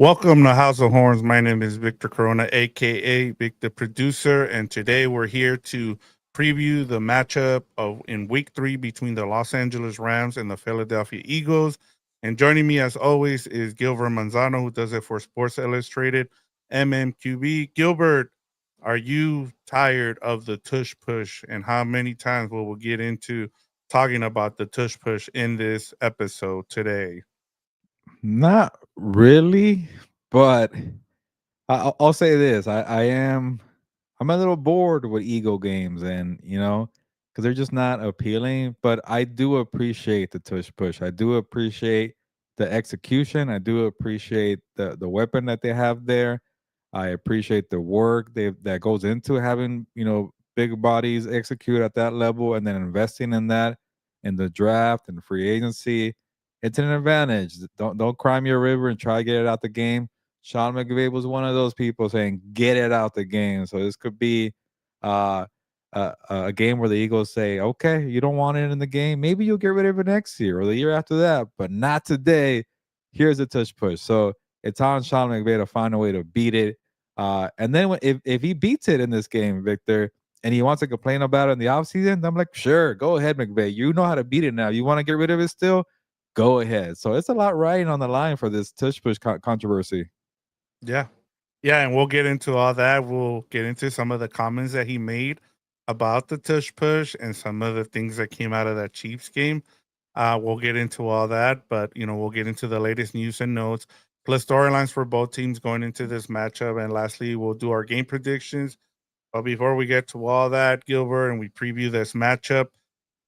Welcome to House of Horns. My name is Victor Corona, aka Vic the Producer, and today we're here to preview the matchup of in Week 3 between the Los Angeles Rams and the Philadelphia Eagles. And joining me, as always, is Gilbert Manzano, who does it for Sports Illustrated, MMQB. Gilbert, are you tired of the tush push? And how many times will we get into talking about the tush push in this episode today? Not really, but I'll say this: I'm a little bored with ego games, and because they're just not appealing. But I do appreciate the tush push. I do appreciate the execution. I do appreciate the weapon that they have there. I appreciate the work that goes into having big bodies execute at that level, and then investing in that in the draft and free agency. It's an advantage. Don't cry me a river and try to get it out the game. Sean McVay was one of those people saying, "Get it out the game." So this could be uh, a game where the Eagles say, "Okay, you don't want it in the game. Maybe you'll get rid of it next year or the year after that, but not today. Here's a touch push." So it's on Sean McVay to find a way to beat it. And then if he beats it in this game, Victor, and he wants to complain about it in the offseason, I'm like, sure, go ahead, McVay. You know how to beat it now. You want to get rid of it still? Go ahead. So it's a lot riding on the line for this tush push controversy. Yeah. Yeah, and we'll get into all that. We'll get into some of the comments that he made about the tush push and some of the things that came out of that Chiefs game. We'll get into all that, but we'll get into the latest news and notes, plus storylines for both teams going into this matchup. And lastly, we'll do our game predictions. But before we get to all that, Gilbert, and we preview this matchup,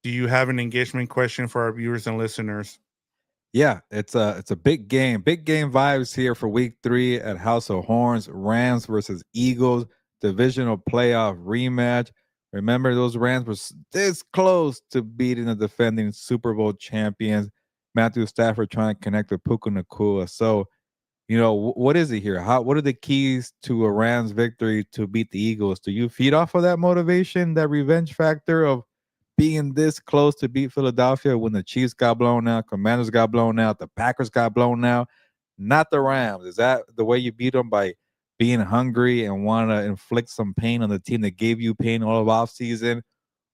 do you have an engagement question for our viewers and listeners? Yeah, it's a big game vibes here for week 3 at House of Horns. Rams versus Eagles divisional playoff rematch. Remember, those Rams were this close to beating the defending Super Bowl champions. Matthew Stafford trying to connect with Puka Nakua. So, what is it here? What are the keys to a Rams victory to beat the Eagles? Do you feed off of that motivation, that revenge factor of being this close to beat Philadelphia when the Chiefs got blown out, Commanders got blown out, the Packers got blown out, not the Rams? Is that the way you beat them, by being hungry and want to inflict some pain on the team that gave you pain all of offseason?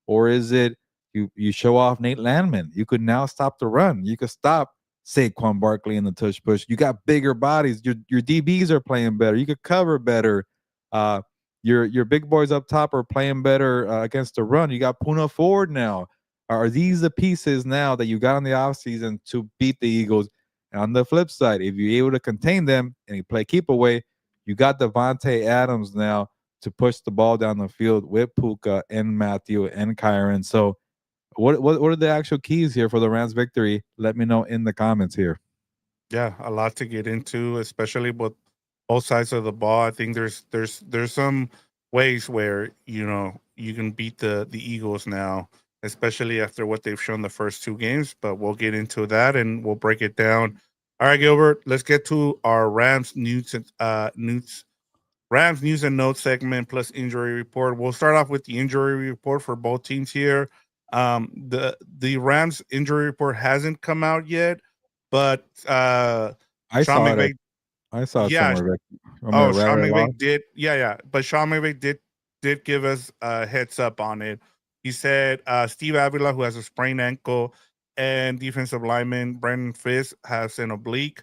Or is it you show off Nate Landman? You could now stop the run. You could stop Saquon Barkley in the tush push. You got bigger bodies. Your DBs are playing better. You could cover better. Uh, your big boys up top are playing better against the run. You got Puna Ford now. Are these the pieces now that you got in the offseason to beat the Eagles? And on the flip side, if you're able to contain them and you play keep away, you got Devontae Adams now to push the ball down the field with Puka and Matthew and Kyron. So what are the actual keys here for the Rams victory? Let me know in the comments here. Yeah, a lot to get into, especially with both sides of the ball. I think there's some ways where you can beat the Eagles now, especially after what they've shown the first two games. But we'll get into that and we'll break it down. All right, Gilbert, let's get to our Rams news and notes segment plus injury report. We'll start off with the injury report for both teams here. The Rams injury report hasn't come out yet, but I Sean saw it. McVay, I saw it yeah. somewhere. Rick. I'm gonna Oh, rattle Sean it off. McVay did, yeah. But Sean McVay did give us a heads up on it. He said Steve Avila, who has a sprained ankle, and defensive lineman Brandon Fisk who has an oblique,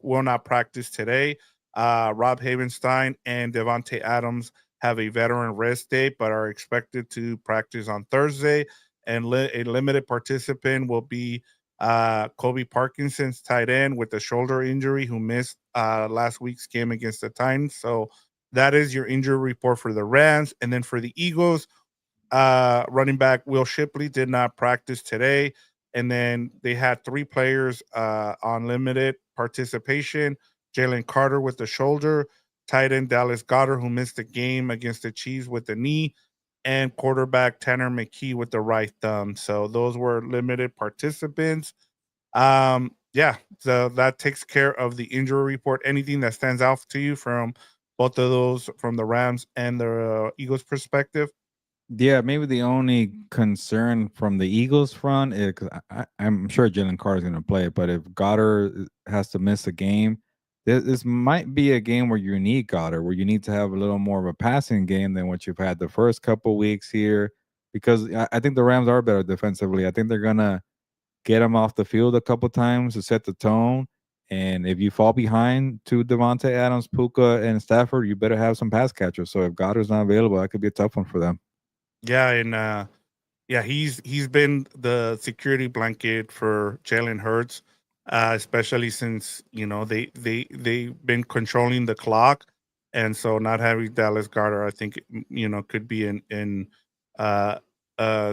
will not practice today. Rob Havenstein and Devontae Adams have a veteran rest day, but are expected to practice on Thursday. And a limited participant will be Kobe Parkinson's tight end with a shoulder injury who missed last week's game against the Titans. So that is your injury report for the Rams. And then for the Eagles, running back Will Shipley did not practice today. And then they had three players on limited participation. Jalen Carter with the shoulder, tight end Dallas Goddard, who missed the game against the Chiefs with the knee, and quarterback Tanner McKee with the right thumb. So those were limited participants. Yeah, so that takes care of the injury report. Anything that stands out to you from both of those, from the Rams and the Eagles perspective? Yeah, maybe the only concern from the Eagles front is 'cause I'm sure Jalen Carr is going to play, but if Goddard has to miss a game, this might be a game where you need Goddard, where you need to have a little more of a passing game than what you've had the first couple weeks here, because I think the Rams are better defensively. I think they're gonna get him off the field a couple times to set the tone. And if you fall behind to Devontae Adams, Puka, and Stafford, you better have some pass catchers. So if Goddard's not available, that could be a tough one for them. Yeah, and yeah, he's been the security blanket for Jalen Hurts, especially since they've been controlling the clock, and so not having Dallas Goedert, I think could be in uh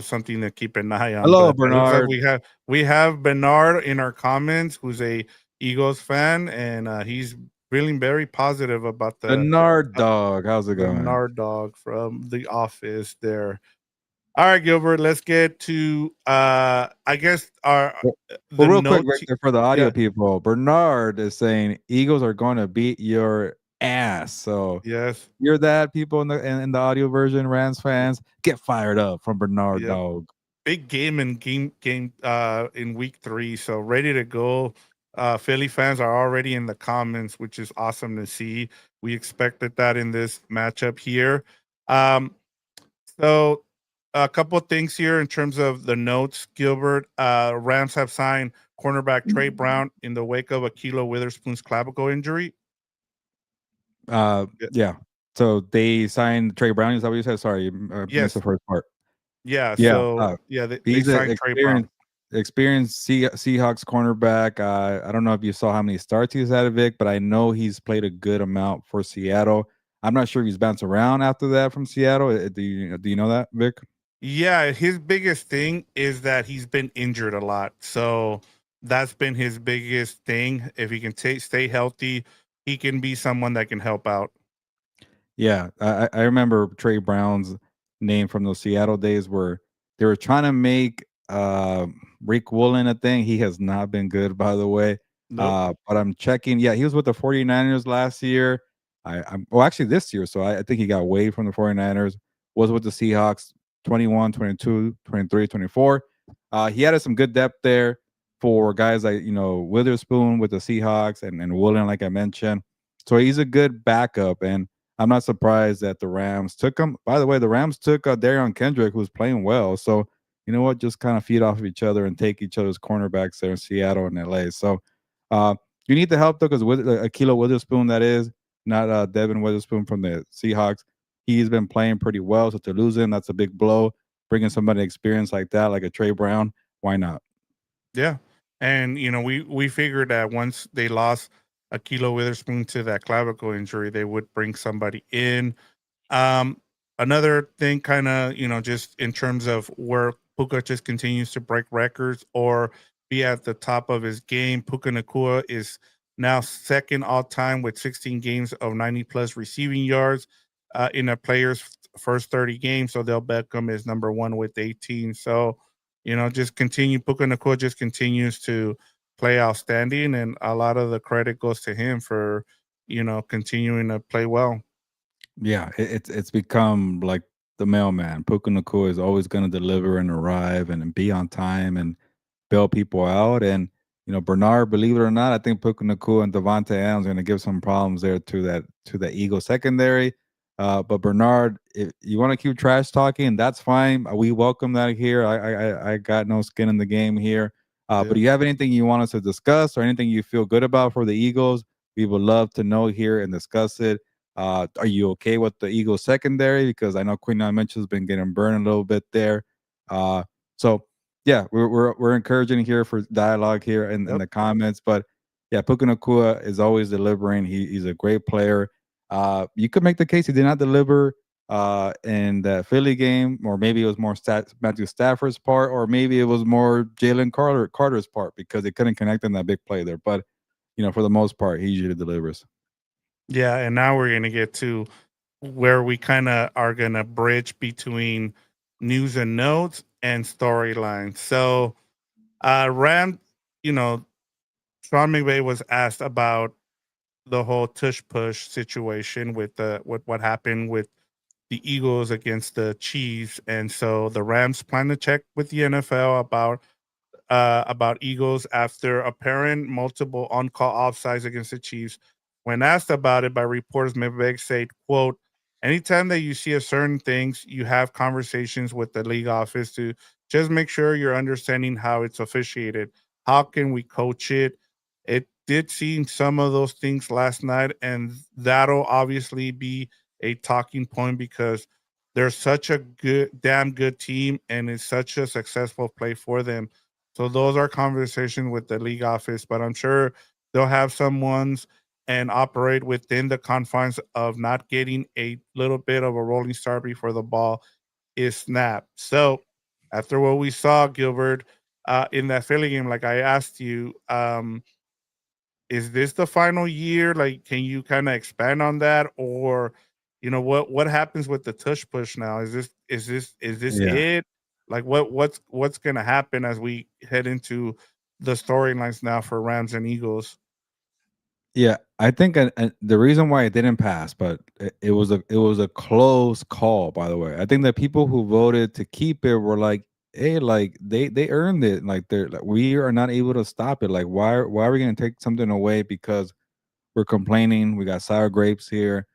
something to keep an eye on. Hello, But it looks like Bernard. we have Bernard in our comments, who's a Eagles fan, and he's feeling very positive about Bernard uh, dog. How's it the going? Nard dog from The Office there. All right, Gilbert, let's get to I guess our Well, the well, real quick, notes. Victor, for the audio Yeah, people, Bernard is saying Eagles are going to beat your ass. So yes, you're that people in the audio version, Rams fans, get fired up from Bernard yeah. dog. Big game and game in week 3, so ready to go. Philly fans are already in the comments, which is awesome to see. We expected that in this matchup here. Um, so a couple of things here in terms of the notes, Gilbert. Rams have signed cornerback Trey Brown in the wake of Ahkello Witherspoon's clavicle injury. Yeah. So they signed Trey Brown. Is that what you said? Sorry, missed the Yes. first part. Yeah. Yeah, So yeah, they he's an signed Trey Brown. experienced Seahawks cornerback. I don't know if you saw how many starts he's had, Vic, but I know he's played a good amount for Seattle. I'm not sure if he's bounced around after that from Seattle. Do you know that, Vic? Yeah, his biggest thing is that he's been injured a lot. So that's been his biggest thing. If he can stay healthy, he can be someone that can help out. Yeah, I remember Trey Brown's name from those Seattle days where they were trying to make Rick Woolen a thing. He has not been good, by the way. Nope. But I'm checking. Yeah, he was with the 49ers last year. I'm well, actually this year. So I think he got waived from the 49ers. Was with the Seahawks 21, 22, 23, 24. He had some good depth there for guys like, Witherspoon with the Seahawks and Woolen, like I mentioned. So he's a good backup. And I'm not surprised that the Rams took him. By the way, the Rams took Darion Kendrick, who's playing well. So you know what? Just kind of feed off of each other and take each other's cornerbacks there in Seattle and LA. So you need the help though, because with Ahkello Witherspoon, that is not Devin Witherspoon from the Seahawks. He's been playing pretty well. So to lose him, that's a big blow. Bringing somebody experienced like that, like a Trey Brown, why not? Yeah. And we figured that once they lost Ahkello Witherspoon to that clavicle injury, they would bring somebody in. Um, Another thing, kind of, just in terms of where Puka just continues to break records or be at the top of his game. Puka Nakua is now second all time with 16 games of 90 plus receiving yards in a player's first 30 games. So Odell Beckham is number one with 18. So, just continue. Puka Nakua just continues to play outstanding, and a lot of the credit goes to him for, continuing to play well. Yeah, it's become like the mailman. Puka Nakua is always going to deliver and arrive and be on time and bail people out. And Bernard, believe it or not, I think Puka Nakua and Devontae Adams are going to give some problems there to that Eagle secondary. But Bernard, if you want to keep trash talking, that's fine. We welcome that here. I got no skin in the game here. But Yeah. do you have anything you want us to discuss or anything you feel good about for the Eagles? We would love to know here and discuss it. Are you okay with the Eagles secondary? Because I know Quinton Mitchell's been getting burned a little bit there. So yeah, we're encouraging here for dialogue here in Yep. the comments. But yeah, Puka Nakua is always delivering. He's a great player. You could make the case he did not deliver in the Philly game, or maybe it was more Matthew Stafford's part, or maybe it was more Jalen Carter's part because they couldn't connect on that big play there. But for the most part, he usually delivers. Yeah, and now we're gonna get to where we kind of are gonna bridge between news and notes and storylines. So, Rand, you know, Sean McVay was asked about the whole Tush Push situation with what happened with the Eagles against the Chiefs, and so the Rams plan to check with the NFL about Eagles after apparent multiple on-call offsides against the Chiefs. When asked about it by reporters, Maverick said, quote, anytime that you see a certain things, you have conversations with the league office to just make sure you're understanding how it's officiated. How can we coach it? It did seem some of those things last night, and that'll obviously be a talking point because they're such a damn good team, and it's such a successful play for them. So those are conversations with the league office, but I'm sure they'll have some ones and operate within the confines of not getting a little bit of a rolling start before the ball is snapped. So after what we saw, Gilbert, in that Philly game, like I asked you, is this the final year? Like, can you kind of expand on that, or what happens with the tush push now? Is this Yeah. it? Like, what's gonna happen as we head into the storylines now for Rams and Eagles? Yeah, I think the reason why it didn't pass, but it was a close call. By the way, I think the people who voted to keep it were like, "Hey, like they earned it. Like they're like, we are not able to stop it. Like why are we going to take something away because we're complaining? We got sour grapes here."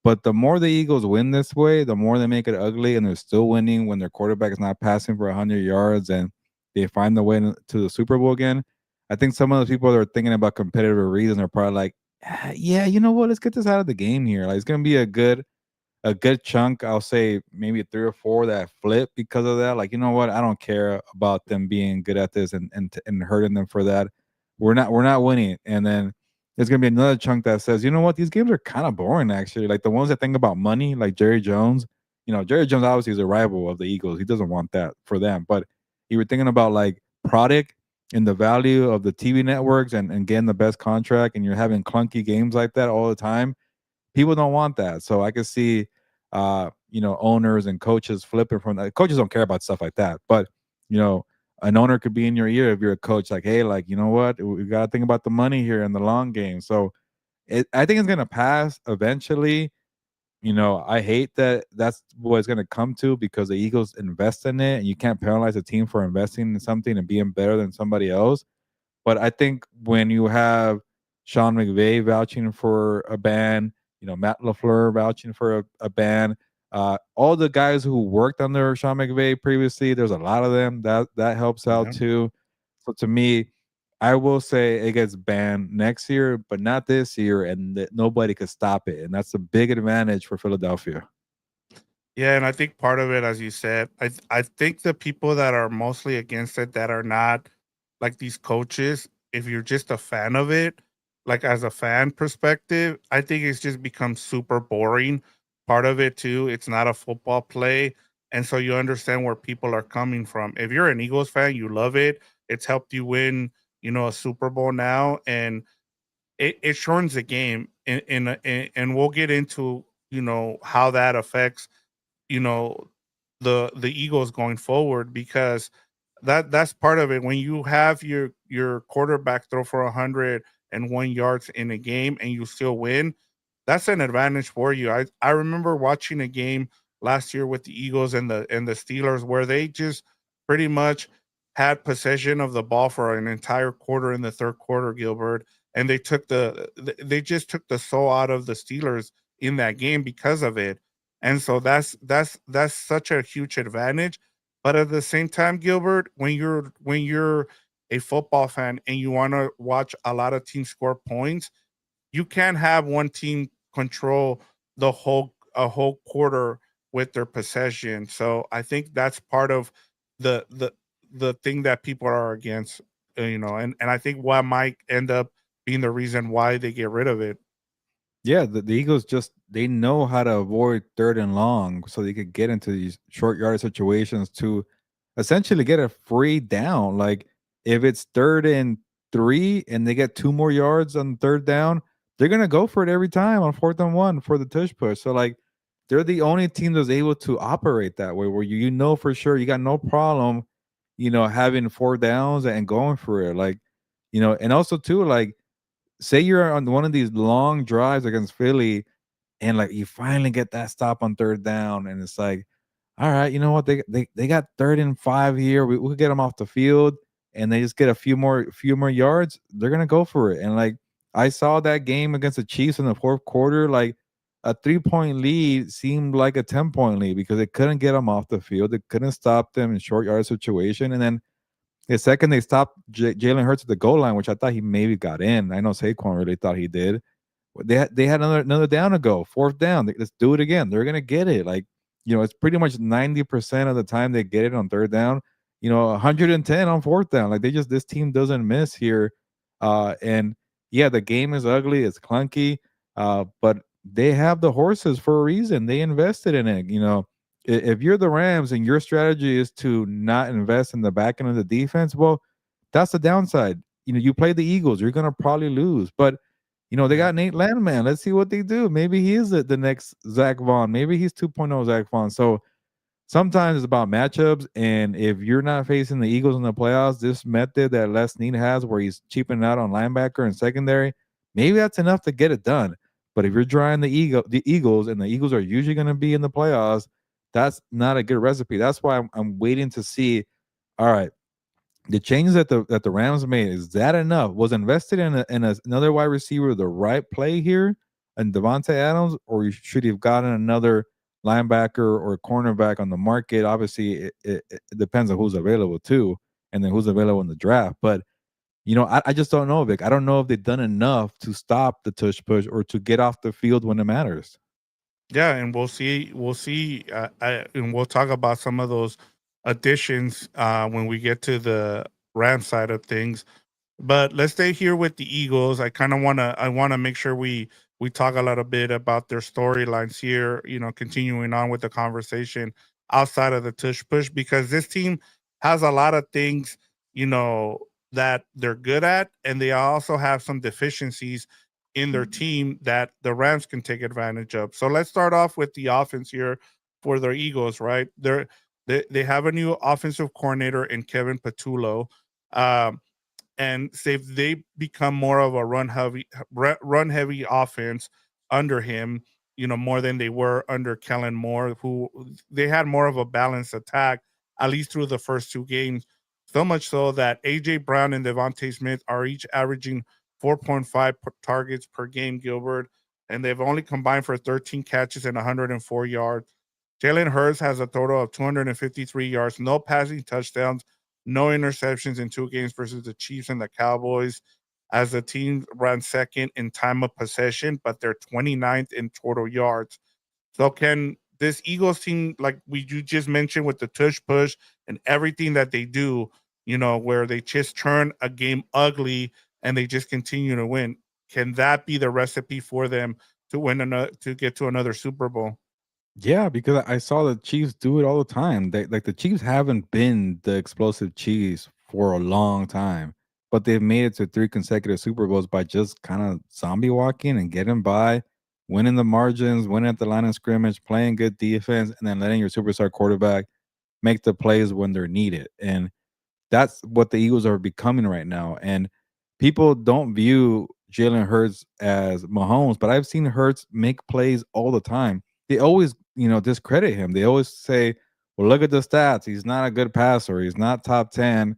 But the more the Eagles win this way, the more they make it ugly, and they're still winning when their quarterback is not passing for 100 yards, and they find the way to the Super Bowl again. I think some of those people that are thinking about competitive reasons are probably like, yeah, you know what? Let's get this out of the game here. Like it's gonna be a good chunk. I'll say maybe 3 or 4 that flip because of that. Like, you know what? I don't care about them being good at this and hurting them for that. We're not winning. And then there's gonna be another chunk that says, you know what? These games are kind of boring actually. Like the ones that think about money, like Jerry Jones. Jerry Jones obviously is a rival of the Eagles. He doesn't want that for them. But you were thinking about like product and the value of the TV networks and getting the best contract, and you're having clunky games like that all the time. People don't want that. So I can see owners and coaches flipping from that. Coaches don't care about stuff like that. But, you know, an owner could be in your ear if you're a coach, like, hey, like, you know what? We gotta think about the money here in the long game. So I think it's gonna pass eventually. I hate that that's what it's gonna come to because the Eagles invest in it and you can't penalize a team for investing in something and being better than somebody else. But I think when you have Sean McVay vouching for a ban, Matt LaFleur vouching for a ban, all the guys who worked under Sean McVay previously, there's a lot of them that helps out Yeah. too. So to me, I will say it gets banned next year, but not this year, and that nobody could stop it, and that's a big advantage for Philadelphia. Yeah, and I think part of it, as you said, I think the people that are mostly against it, that are not like these coaches, if you're just a fan of it, like as a fan perspective, I think it's just become super boring. Part of it too, it's not a football play, and so you understand where people are coming from. If you're an Eagles fan, you love it. It's helped you win, a Super Bowl now, and it shortens the game. And we'll get into how that affects you know the Eagles going forward, because that's part of it. When you have your quarterback throw for 101 yards in a game and you still win, that's an advantage for you. I remember watching a game last year with the Eagles and the Steelers where they just pretty much had possession of the ball for an entire quarter in the third quarter, Gilbert, and they just took the soul out of the Steelers in that game because of it. And so that's such a huge advantage. But at the same time, Gilbert, when you're a football fan and you want to watch a lot of teams score points, you can't have one team control a whole quarter with their possession. So I think that's part of the the the thing that people are against, and I think what might end up being the reason why they get rid of it. Yeah, the Eagles just they know how to avoid third and long so they could get into these short yard situations to essentially get a free down. Like if it's 3rd and 3 and they get 2 more yards on third down, they're gonna go for it every time on 4th and 1 for the tush push. So like they're the only team that's able to operate that way where you know for sure you got no problem, having 4 downs and going for it. Like, and also too, like say you're on one of these long drives against Philly and like you finally get that stop on third down and it's like, all right, you know what? They got 3rd and 5 here. We could get them off the field and they just get a few more yards. They're gonna go for it. And like I saw that game against the Chiefs in the fourth quarter. Like a 3-point lead seemed like a 10-point lead because they couldn't get them off the field. They couldn't stop them in short yard situation. And then the second they stopped Jalen Hurts at the goal line, which I thought he maybe got in. I know Saquon really thought he did. They had another down to go, fourth down. Let's do it again. They're gonna get it. Like, it's pretty much 90% of the time they get it on third down. 110 on fourth down. Like this team doesn't miss here. And yeah, the game is ugly. It's clunky. But they have the horses for a reason. They invested in it. If you're the Rams and your strategy is to not invest in the back end of the defense, well, that's the downside. You play the Eagles, you're gonna probably lose. But they Yeah. got Nate Landman. Let's see what they do. Maybe he is the next Zach Vaughn. Maybe he's 2.0 Zach Vaughn. So sometimes it's about matchups. And if you're not facing the Eagles in the playoffs, this method that Les Snead has where he's cheaping out on linebacker and secondary, maybe that's enough to get it done. But if you're drawing the Eagles, and the Eagles are usually going to be in the playoffs, that's not a good recipe. That's why I'm waiting to see. All right, the changes that the Rams made, is that enough? Was invested in another wide receiver the right play here, and Devontae Adams, or should he have gotten another linebacker or cornerback on the market? Obviously, it depends on who's available too, and then who's available in the draft. But I just don't know, Vic. I don't know if they've done enough to stop the tush push or to get off the field when it matters. Yeah, and we'll see. And we'll talk about some of those additions when we get to the Ram side of things. But let's stay here with the Eagles. I want to make sure we talk a little bit about their storylines here, continuing on with the conversation outside of the tush push, because this team has a lot of things, you know, that they're good at, and they also have some deficiencies in their team that the Rams can take advantage of. So let's start off with the offense here for the Eagles, right? They have a new offensive coordinator in Kevin Patullo. Um, and they become more of a run heavy offense under him, more than they were under Kellen Moore, who they had more of a balanced attack, at least through the first two games. So much so that AJ Brown and Devontae Smith are each averaging 4.5 targets per game, Gilbert, and they've only combined for 13 catches and 104 yards. Jalen Hurts has a total of 253 yards, no passing touchdowns, no interceptions in two games versus the Chiefs and the Cowboys, as the team ran second in time of possession, but they're 29th in total yards. So can this Eagles team, like you just mentioned with the tush push and everything that they do, where they just turn a game ugly and they just continue to win, can that be the recipe for them to win another, to get to another Super Bowl? Yeah, because I saw the Chiefs do it all the time. The Chiefs haven't been the explosive Chiefs for a long time, but they've made it to 3 consecutive Super Bowls by just kind of zombie walking and getting by, winning the margins, winning at the line of scrimmage, playing good defense, and then letting your superstar quarterback make the plays when they're needed. And that's what the Eagles are becoming right now. And people don't view Jalen Hurts as Mahomes, but I've seen Hurts make plays all the time. They always, discredit him. They always say, well, look at the stats. He's not a good passer. He's not top 10.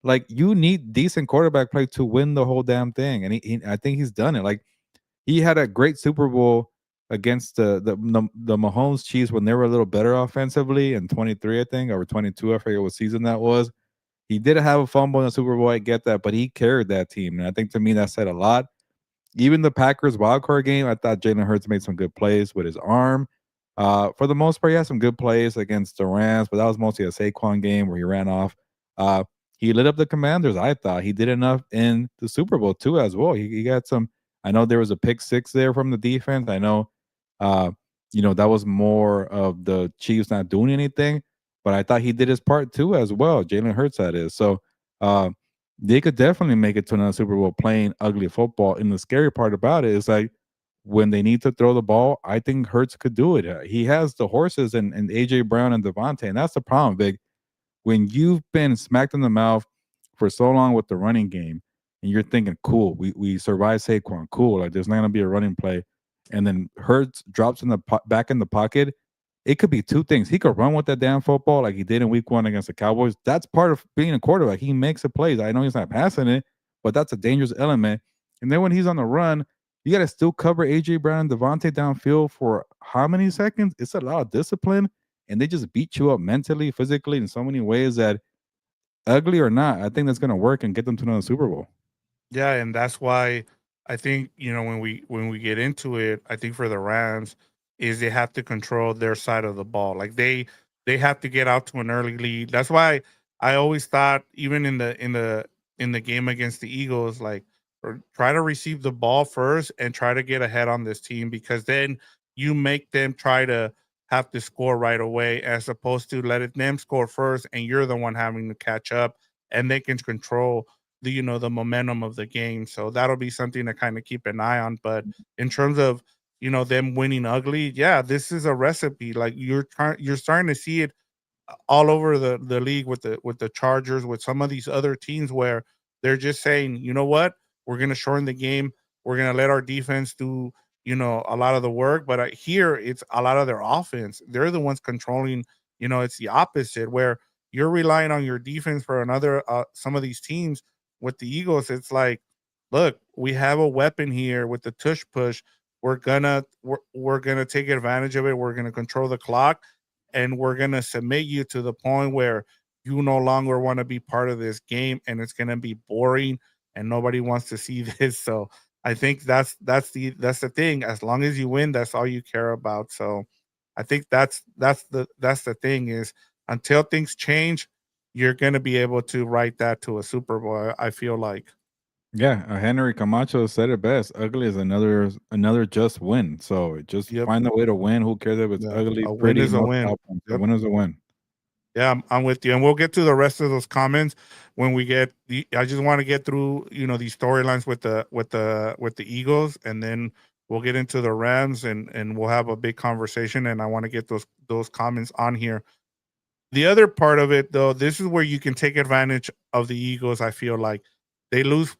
Like, you need decent quarterback play to win the whole damn thing. And I think he's done it. Like, he had a great Super Bowl against the Mahomes Chiefs when they were a little better offensively in 23, I think, or 22. I forget what season that was. He did have a fumble in the Super Bowl. I get that, but he carried that team, and I think to me that said a lot. Even the Packers wildcard game, I thought Jalen Hurts made some good plays with his arm. For the most part, he had some good plays against the Rams, but that was mostly a Saquon game where he ran off. Uh, he lit up the Commanders. I thought he did enough in the Super Bowl too, as well. He got some. I know there was a pick six there from the defense. I know, uh, that was more of the Chiefs not doing anything, but I thought he did his part too as well. Jalen Hurts, that is. So uh, they could definitely make it to another Super Bowl playing ugly football. And the scary part about it is like when they need to throw the ball, I think Hurts could do it. He has the horses and AJ Brown and Devontae, and that's the problem, Big. When you've been smacked in the mouth for so long with the running game, and you're thinking, cool, we survived Saquon, cool, like there's not gonna be a running play, and then Hurts drops in the back in the pocket. It could be two things. He could run with that damn football like he did in week one against the Cowboys. That's part of being a quarterback. He makes the plays. I know he's not passing it, but that's a dangerous element. And then when he's on the run, you got to still cover AJ Brown and Devontae downfield for how many seconds? It's a lot of discipline, and they just beat you up mentally, physically, in so many ways that, ugly or not, I think that's going to work and get them to another Super Bowl. Yeah, and that's why I think, when we get into it, I think for the Rams is they have to control their side of the ball. Like they have to get out to an early lead. That's why I always thought, even in the game against the Eagles, like, or try to receive the ball first and try to get ahead on this team, because then you make them try to have to score right away, as opposed to letting them score first and you're the one having to catch up, and they can control the momentum of the game. So that'll be something to kind of keep an eye on. But in terms of them winning ugly, yeah, this is a recipe. Like, you're starting to see it all over the league with the Chargers, with some of these other teams, where they're just saying, you know what, we're going to shorten the game. We're going to let our defense do a lot of the work. But here it's a lot of their offense. They're the ones controlling. It's the opposite, where you're relying on your defense for another some of these teams. With the Eagles, it's like, look, we have a weapon here with the tush push. We're gonna take advantage of it. We're gonna control the clock, and we're going to submit you to the point where you no longer want to be part of this game, and it's going to be boring, and nobody wants to see this. So I think that's the thing. As long as you win, that's all you care about. So I think that's the thing, is until things change, you're going to be able to write that to a Super Bowl, I feel like. Yeah, Henry Camacho said it best. Ugly is another just win. So just Yep. find a way to win. Who cares if it's Yeah. ugly, A win pretty, is a no win. style points. A Yep. win is a win. Yeah, I'm with you, and we'll get to the rest of those comments when we get the. I just want to get through, these storylines with the Eagles, and then we'll get into the Rams, and we'll have a big conversation. And I want to get those comments on here. The other part of it, though, this is where you can take advantage of the Eagles. I feel like they lose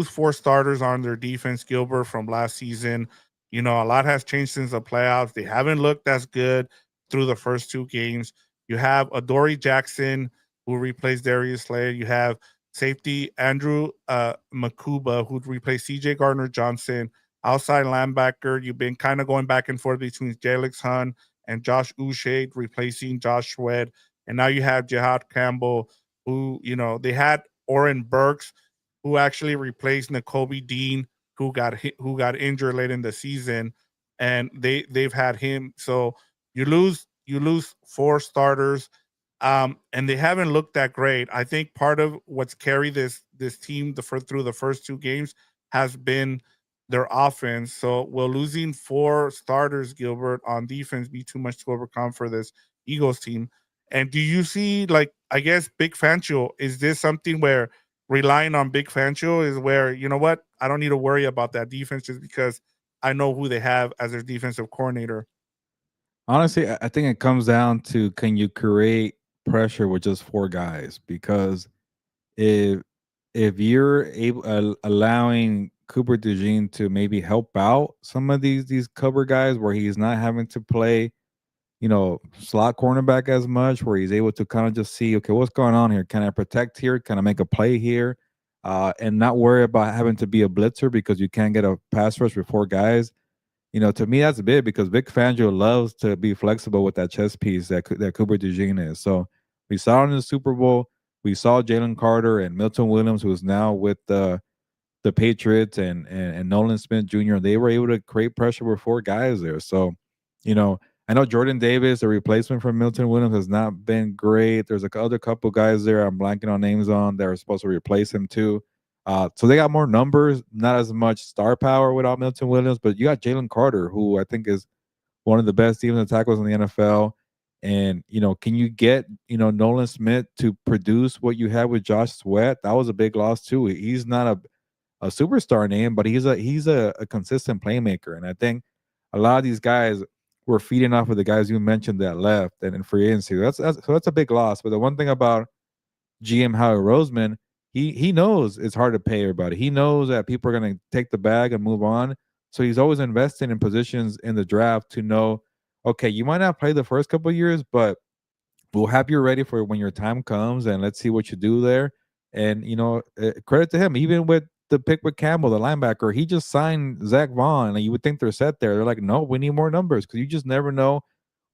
four starters on their defense, Gilbert, from last season. A lot has changed since the playoffs. They haven't looked as good through the first two games. You have Adoree Jackson, who replaced Darius Slay. You have safety Andrew Makuba, who replaced CJ Gardner Johnson. Outside linebacker, you've been kind of going back and forth between Jalex Hunt and Josh Uche, replacing Josh Sweat. And now you have Jihad Campbell, who, they had Oren Burks, who actually replaced N'Kobe Dean, who got injured late in the season, and they've had him. So you lose four starters, and they haven't looked that great. I think part of what's carried this team through the first two games has been their offense. So will losing four starters, Gilbert, on defense be too much to overcome for this Eagles team? And do you see, like, I guess, Big Fangio? Is this something where relying on Big Fangio is where, you know what, I don't need to worry about that defense just because I know who they have as their defensive coordinator? Honestly, I think it comes down to, can you create pressure with just four guys? Because if you're able allowing Cooper DeJean to maybe help out some of these cover guys, where he's not having to play, slot cornerback as much, where he's able to kind of just see, okay, what's going on here? Can I protect here? Can I make a play here? And not worry about having to be a blitzer because you can't get a pass rush with four guys. To me, that's big, because Vic Fangio loves to be flexible with that chess piece that Cooper DeJean is. So we saw it in the Super Bowl. We saw Jalen Carter and Milton Williams, who is now with the Patriots, and Nolan Smith Jr. They were able to create pressure with four guys there. So, I know Jordan Davis, the replacement for Milton Williams, has not been great. There's other couple guys there I'm blanking on names on that are supposed to replace him too. So they got more numbers, not as much star power without Milton Williams, but you got Jalen Carter, who I think is one of the best defensive tackles in the NFL. And can you get Nolan Smith to produce what you had with Josh Sweat? That was a big loss too. He's not a superstar name, but he's a consistent playmaker. And I think a lot of these guys were feeding off of the guys you mentioned that left and in free agency. So that's a big loss. But the one thing about GM Howie Roseman, he knows it's hard to pay everybody. He knows that people are going to take the bag and move on. So he's always investing in positions in the draft to know, okay, you might not play the first couple of years, but we'll have you ready for when your time comes, and let's see what you do there. And credit to him, even with the pick with Campbell, the linebacker. He just signed Zach Vaughn, and you would think they're set there. They're like, no, we need more numbers because you just never know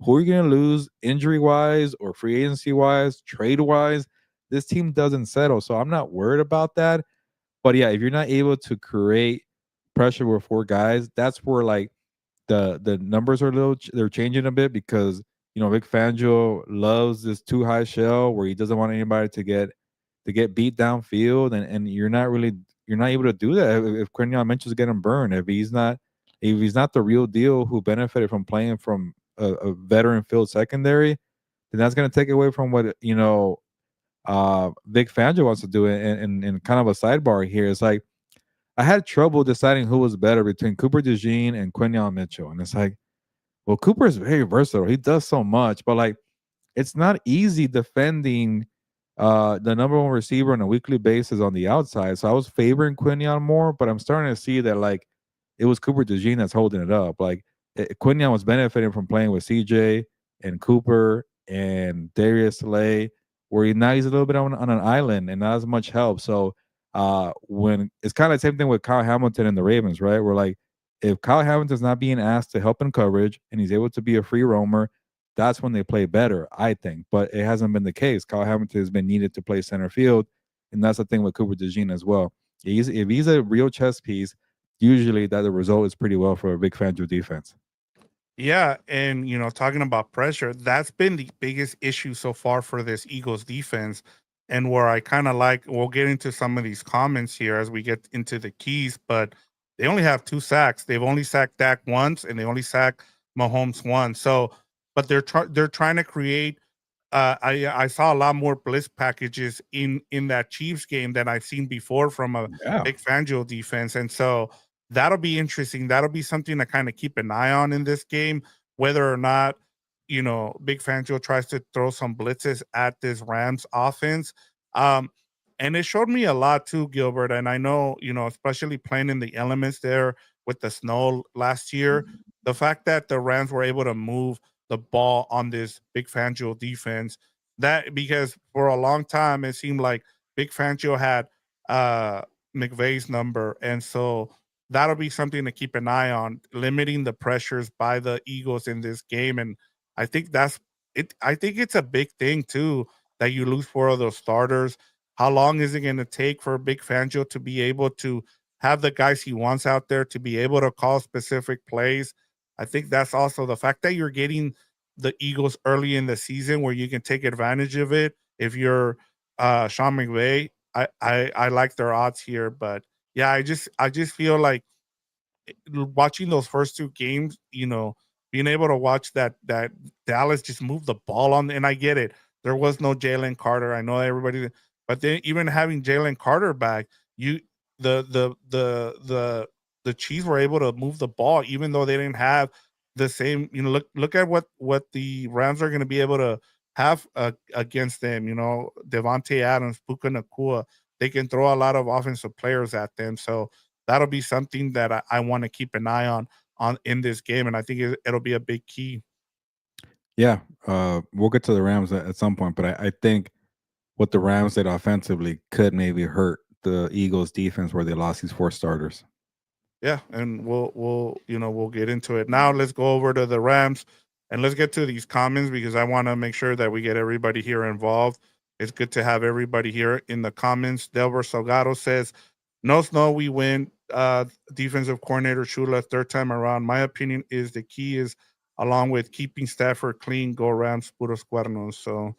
who you're going to lose injury wise or free agency wise, trade wise. This team doesn't settle, so I'm not worried about that. But yeah, if you're not able to create pressure with four guys, that's where like the numbers are a little they're changing a bit because Vic Fangio loves this too high shell where he doesn't want anybody to get beat downfield, and you're not able to do that if Quinion Mitchell's getting burned, if he's not the real deal who benefited from playing from a veteran field secondary, then that's going to take away from what Vic Fangio wants to do. And kind of a sidebar here is like I had trouble deciding who was better between Cooper DeJean and Quinion Mitchell, and it's like, well, Cooper is very versatile. He does so much, but like it's not easy defending the number one receiver on a weekly basis on the outside. So I was favoring Quinion more, but I'm starting to see that like it was Cooper DeJean that's holding it up. Like Quinion was benefiting from playing with CJ and Cooper and Darius Slay, where now he's a little bit on an island and not as much help. So when it's kind of the same thing with Kyle Hamilton and the Ravens, right? We're like, if Kyle Hamilton's not being asked to help in coverage and he's able to be a free roamer, that's when they play better, I think. But it hasn't been the case. Kyle Hamilton has been needed to play center field, and that's the thing with Cooper DeJean as well. If he's a real chess piece, usually that the result is pretty well for a big Fangio defense. Yeah, and talking about pressure, that's been the biggest issue so far for this Eagles defense. And where I kind of like, we'll get into some of these comments here as we get into the keys, but they only have 2 sacks. They've only sacked Dak once, and they only sacked Mahomes once. So, but they're trying to create. I saw a lot more blitz packages in that Chiefs game than I've seen before from a Yeah. big Fangio defense, and so that'll be interesting. That'll be something to kind of keep an eye on in this game, whether or not Big Fangio tries to throw some blitzes at this Rams offense. Um, and it showed me a lot too, Gilbert. And I know, especially playing in the elements there with the snow last year, the fact that the Rams were able to move the ball on this Big Fangio defense, that because for a long time it seemed like Big Fangio had McVay's number. And so that'll be something to keep an eye on, limiting the pressures by the Eagles in this game. And I think that's it. I think it's a big thing too that you lose 4 of those starters. How long is it going to take for Big Fangio to be able to have the guys he wants out there to be able to call specific plays? I think that's also the fact that you're getting the Eagles early in the season where you can take advantage of it. If you're Sean McVay, I like their odds here, but yeah, I just feel like watching those first 2 games, being able to watch that Dallas just move the ball on, and I get it. There was no Jalen Carter. I know everybody, but then even having Jalen Carter back, you the Chiefs were able to move the ball even though they didn't have the same. Look at what the Rams are going to be able to have against them. Devontae Adams, Puka Nakua, they can throw a lot of offensive players at them. So that'll be something that I want to keep an eye on in this game, and I think it'll be a big key. Yeah, we'll get to the Rams at some point, but I think what the Rams did offensively could maybe hurt the Eagles' defense where they lost these 4 starters. Yeah, and we'll get into it now. Let's go over to the Rams and let's get to these comments because I want to make sure that we get everybody here involved. It's good to have everybody here in the comments. Delbert Salgado says, "No snow, we win." Defensive coordinator Shula, third time around. My opinion is the key is along with keeping Stafford clean. Go Rams, puros cuernos. So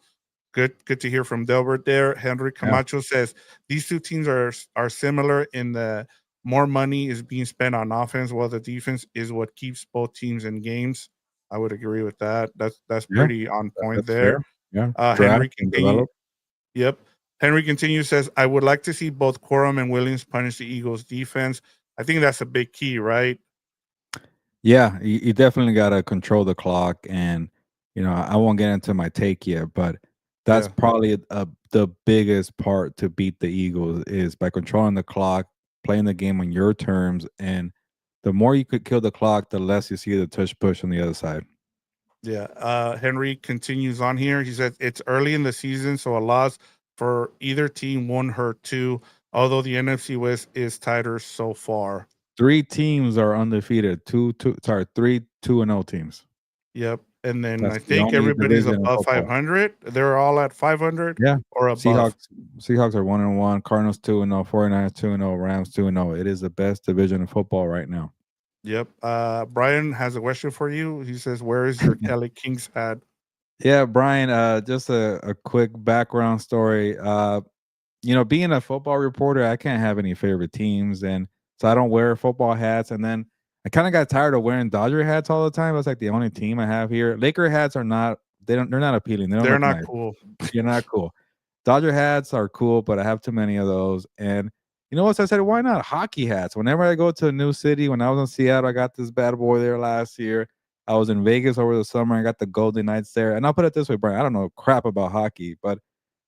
good to hear from Delbert there. Henry Yeah. Camacho says these 2 teams are similar in the more money is being spent on offense while the defense is what keeps both teams in games. I would agree with that. That's Yeah, pretty on point that's fair. there. Yeah, draft Henry and continue. develop. Yep. Henry continues says I would like to see both Corum and Williams punish the Eagles defense. I think that's a big key, right? Yeah, you definitely got to control the clock, and I won't get into my take yet, but that's Yeah. probably the biggest part to beat the Eagles is by controlling the clock, playing the game on your terms, and the more you could kill the clock, the less you see the tush push on the other side. Yeah. Henry continues on here. He said it's early in the season, so a loss for either team won't hurt too. although the NFC West is tighter so far. 3 teams are undefeated. Three 2-0 teams. Yep. And then That's I the think only everybody's division in above football. 500. They're all at 500 Yeah. or above. Seahawks are 1-1. Cardinals 2-0. 49ers 2-0. Rams 2-0. It is the best division in football right now. Yep. Brian has a question for you. He says, "Where is your LA Kings hat?" Yeah, Brian. Just a quick background story. Being a football reporter, I can't have any favorite teams, and so I don't wear football hats. And then I kind of got tired of wearing Dodger hats all the time. That's like the only team I have here. Laker hats are not. They're not appealing. They don't They're look not nice. cool. You're not cool. Dodger hats are cool, but I have too many of those. And you know what? So I said, why not hockey hats? Whenever I go to a new city, when I was in Seattle, I got this bad boy there last year. I was in Vegas over the summer. I got the Golden Knights there. And I'll put it this way, Brian. I don't know crap about hockey, but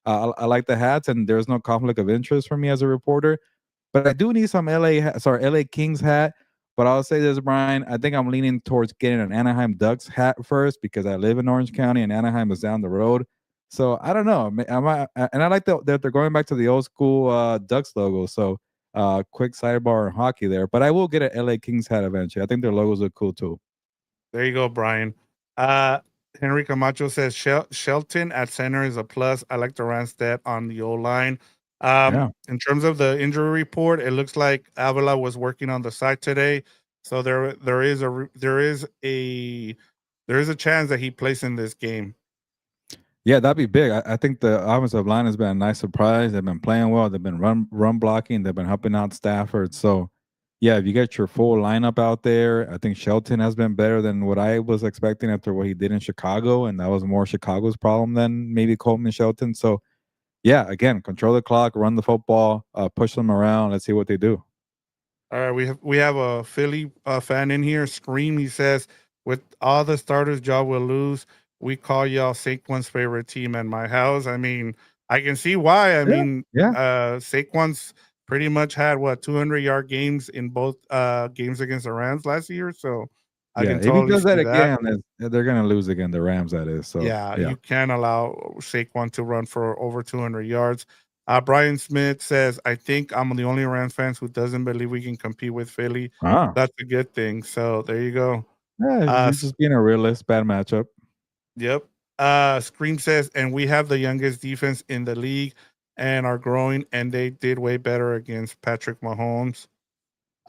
I like the hats, and there's no conflict of interest for me as a reporter. But I do need some LA Kings hat. But I'll say this, Brian. I think I'm leaning towards getting an Anaheim Ducks hat first because I live in Orange County and Anaheim is down the road. So I don't know. And I like that they're going back to the old school Ducks logo. So quick sidebar on hockey there. But I will get an LA Kings hat eventually. I think their logos look cool too. There you go, Brian. Uh, Henry Camacho says Shelton at center is a plus. I like the Randstad on the O line. Yeah. In terms of the injury report, it looks like Avila was working on the side today, so there is a chance that he plays in this game. Yeah, that'd be big. I think the offensive line has been a nice surprise. They've been playing well. They've been run blocking. They've been helping out Stafford. So, yeah, if you get your full lineup out there, I think Shelton has been better than what I was expecting after what he did in Chicago, and that was more Chicago's problem than maybe Coleman Shelton. So, yeah, again, control the clock, run the football, push them around. Let's see what they do. All right, we have a Philly fan in here. Scream. He says, "With all the starters, job will lose. We call y'all Saquon's favorite team at my house." I mean, I can see why. I Yeah, mean, yeah, Saquon's pretty mumuch had 200-yard games in both games against the Rams last year, so I yeah. can If he totally does that see that. again, they're gonna lose again. The Rams, that is. So, Yeah, yeah. you can't allow Saquon to run for over 200 yards. Brian Smith says, "I think I'm the only Rams fans who doesn't believe we can compete with Philly." Ah, That's a good thing. So there you go. yeah. You're S just being a realist. Bad matchup. Yep. Scream says, "And we have the youngest defense in the league and are growing, and they did way better against Patrick Mahomes."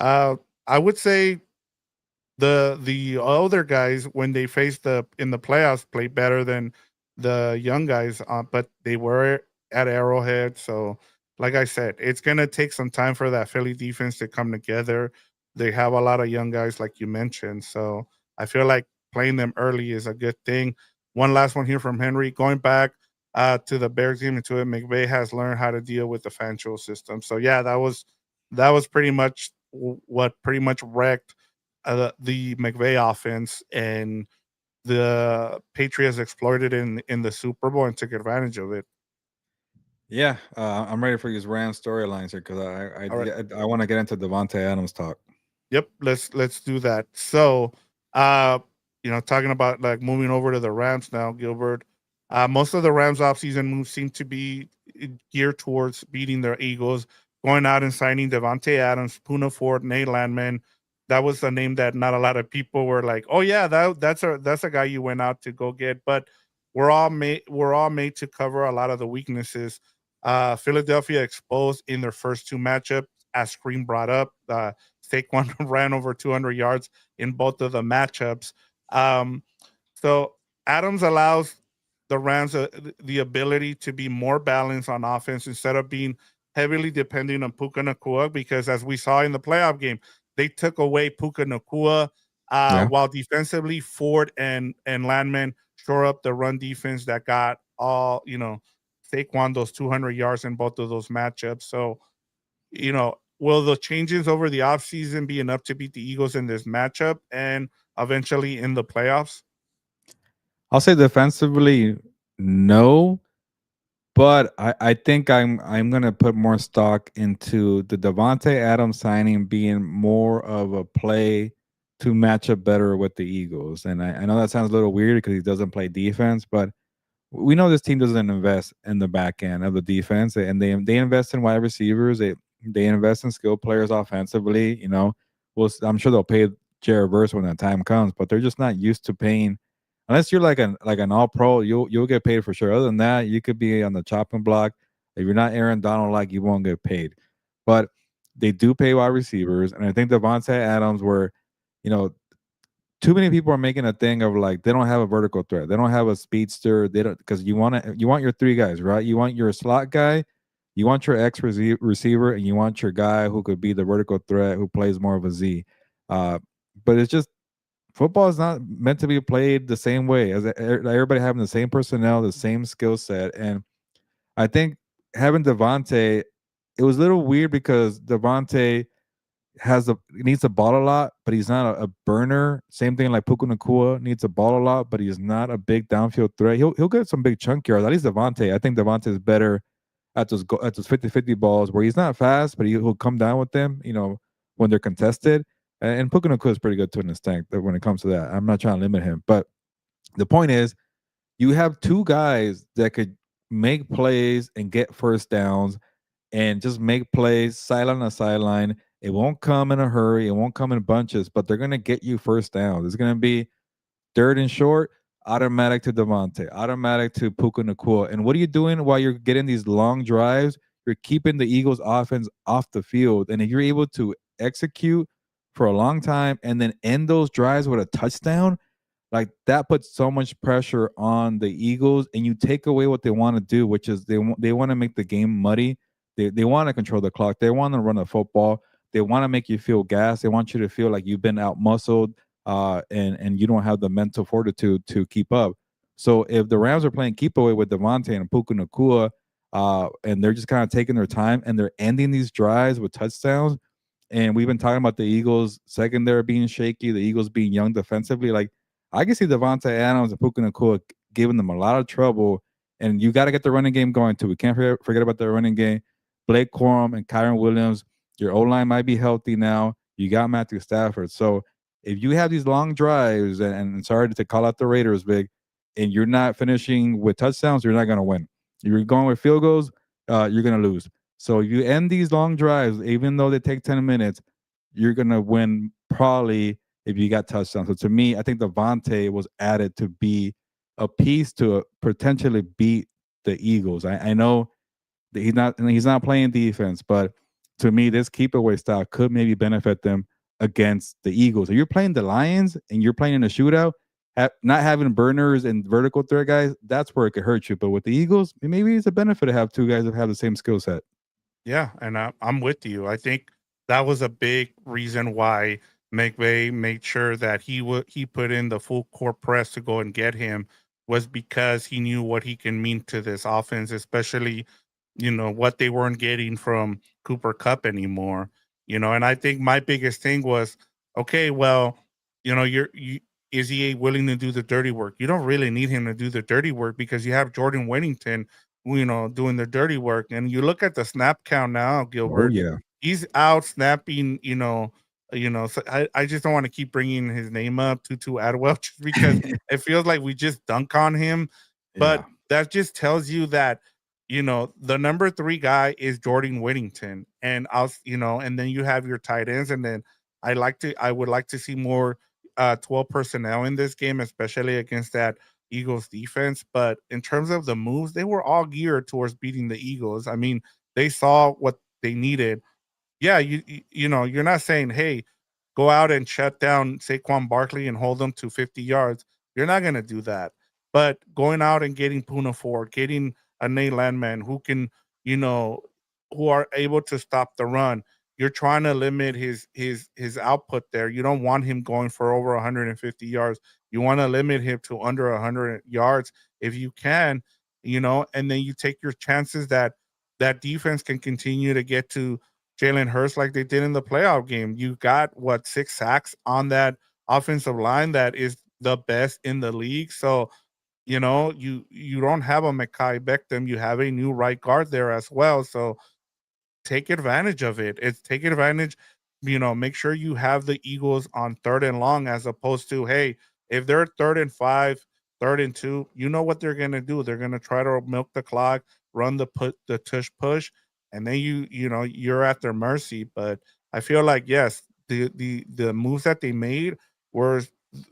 Uh, I would say the other guys when they faced the in the playoffs played better than the young guys, but they were at Arrowhead. So, like I said, it's gonna take some time for that Philly defense to come together. They have a lot of young guys, like you mentioned. So I feel like playing them early is a good thing. One last one here from Henry. Going back to the Bears game and to it, McVay has learned how to deal with the Fancho system. So yeah, that was pretty much what pretty much wrecked the McVay offense, and the Patriots exploited in the Super Bowl and took advantage of it. Yeah, I'm ready for these Rams storylines here because All right. I want to get into Devontae Adams talk. Yep, let's do that. So, talking about like moving over to the Rams now, Gilbert. Most of the Rams offseason moves seem to be geared towards beating their Eagles, going out and signing Devontae Adams, Puna Ford, Nate Landman. That was a name that not a lot of people were like, "Oh yeah, that's a guy you went out to go get." But we're all made to cover a lot of the weaknesses. Philadelphia exposed in their first two matchups, as Scream brought up. Saquon ran over 200 yards in both of the matchups. Um, so Adams allows the Rams the ability to be more balanced on offense instead of being heavily dependent on Puka Nakua, because as we saw in the playoff game, they took away Puka Nakua, Yeah. while defensively Ford and Landman shore up the run defense that got Saquon those 200 yards in both of those matchups. So will the changes over the offseason be enough to beat the Eagles in this matchup and eventually in the playoffs? I'll say defensively, no, but I think I'm gonna put more stock into the Devontae Adams signing being more of a play to match up better with the Eagles. And I know that sounds a little weird because he doesn't play defense, but we know this team doesn't invest in the back end of the defense, and they invest in wide receivers. They invest in skilled players offensively. I'm sure they'll pay Jared Verse when that time comes, but they're just not used to paying. Unless you're like an all pro, you'll get paid for sure. Other than that, you could be on the chopping block. If you're not Aaron Donald, like you won't get paid. But they do pay wide receivers, and I think Devontae Adams were, you know, too many people are making a thing of like they don't have a vertical threat. They don't have a speedster. They don't because you want your three guys, right? You want your slot guy, you want your receiver, and you want your guy who could be the vertical threat who plays more of a Z. Uh, but it's just football is not meant to be played the same way as everybody having the same personnel, the same skill set, and I think having Devontae, it was a little weird because Devontae needs the ball a lot, but he's not a burner. Same thing like Puka Nakua needs the ball a lot, but he's not a big downfield threat. He'll get some big chunk yards. At least Devontae. I think Devontae is better at those 50-50 balls where he's not fast, but he'll come down with them, when they're contested. And Puka Nakua is pretty good to an extent when it comes to that. I'm not trying to limit him. But the point is you have two guys that could make plays and get first downs and just make plays sideline to sideline. It won't come in a hurry. It won't come in bunches, but they're going to get you first down. It's going to be third and short, automatic to Devontae, automatic to Puka Nakua. And what are you doing while you're getting these long drives? You're keeping the Eagles offense off the field. And if you're able to execute for a long time and then end those drives with a touchdown, like that puts so much pressure on the Eagles, and you take away what they want to do, which is they want to make the game muddy. They want to control the clock. They want to run the football. They want to make you feel gas. They want you to feel like you've been out muscled, and you don't have the mental fortitude to keep up. So if the Rams are playing keep away with Devontae and Puka Nakua, and they're just kind of taking their time and they're ending these drives with touchdowns, and we've been talking about the Eagles secondary being shaky, the Eagles being young defensively, like I can see Devontae Adams and Puka Nakua giving them a lot of trouble, and you got to get the running game going too. We can't forget about the running game. Blake Corum and Kyron Williams, your O-line might be healthy now. You got Matthew Stafford. So if you have these long drives, and sorry to call out the Raiders, big, and you're not finishing with touchdowns, you're not going to win. If you're going with field goals, you're going to lose. So if you end these long drives, even though they take 10 minutes, you're going to win probably if you got touchdowns. So to me, I think Devontae was added to be a piece to potentially beat the Eagles. I know that he's not playing defense, but to me, this keep away style could maybe benefit them against the Eagles. If you're playing the Lions and you're playing in a shootout, not having burners and vertical threat guys, that's where it could hurt you. But with the Eagles, maybe it's a benefit to have two guys that have the same skill set. Yeah, and I'm with you. I think that was a big reason why McVay made sure that he put in the full court press to go and get him, was because he knew what he can mean to this offense, especially what they weren't getting from Cooper Cup anymore. And I think my biggest thing was, okay, well, is he willing to do the dirty work? You don't really need him to do the dirty work because you have Jordan Whittington, doing the dirty work. And you look at the snap count now, Oh Gilbert, yeah. he's out snapping, so I just don't want to keep bringing his name up, Tutu Atwell, just because it feels like we just dunk on him. Yeah. But that just tells you that, the number 3 guy is Jordan Whittington. And and then you have your tight ends. And then I would like to see more 12 personnel in this game, especially against that Eagles defense. But in terms of the moves, they were all geared towards beating the Eagles. I mean, they saw what they needed. Yeah, you're not saying, "Hey, go out and shut down Saquon Barkley and hold them to 50 yards." You're not going to do that. But going out and getting Puna Ford, getting a Nate Landman who can, you know, who are able to stop the run. You're trying to limit his output there. You don't want him going for over 150 yards. You want to limit him to under 100 yards if you can, and then you take your chances that that defense can continue to get to Jalen Hurts like they did in the playoff game. You got 6 sacks on that offensive line that is the best in the league. So, you don't have a Mekhi Beckham. You have a new right guard there as well. So take advantage of it. It's take advantage, make sure you have the Eagles on 3rd and long, as opposed to, hey, if they're 3rd and 5, 3rd and 2, you know what they're gonna do. They're gonna try to milk the clock, run the tush push, and then you're at their mercy. But I feel like yes, the moves that they made were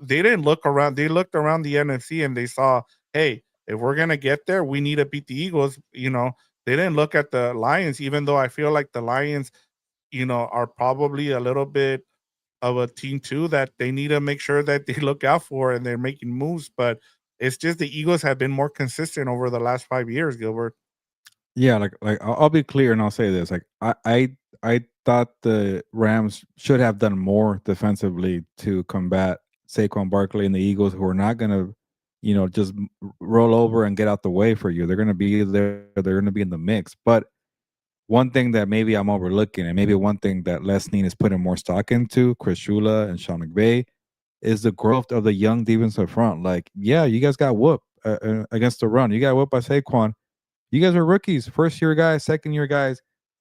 they didn't look around. They looked around the NFC and they saw, hey, if we're gonna get there, we need to beat the Eagles. They didn't look at the Lions, even though I feel like the Lions, are probably a little bit of a team too that they need to make sure that they look out for and they're making moves. But it's just the Eagles have been more consistent over the last 5 years, Gilbert. Yeah, like I'll be clear and I'll say this. Like I thought the Rams should have done more defensively to combat Saquon Barkley and the Eagles, who are not gonna, just roll over and get out the way for you. They're gonna be there. They're gonna be in the mix. But one thing that maybe I'm overlooking, and maybe one thing that Les Snead is putting more stock into, Chris Shula and Sean McVay, is the growth of the young defensive front. Like, yeah, you guys got whooped against the run. You got whooped by Saquon. You guys are rookies, first year guys, second year guys.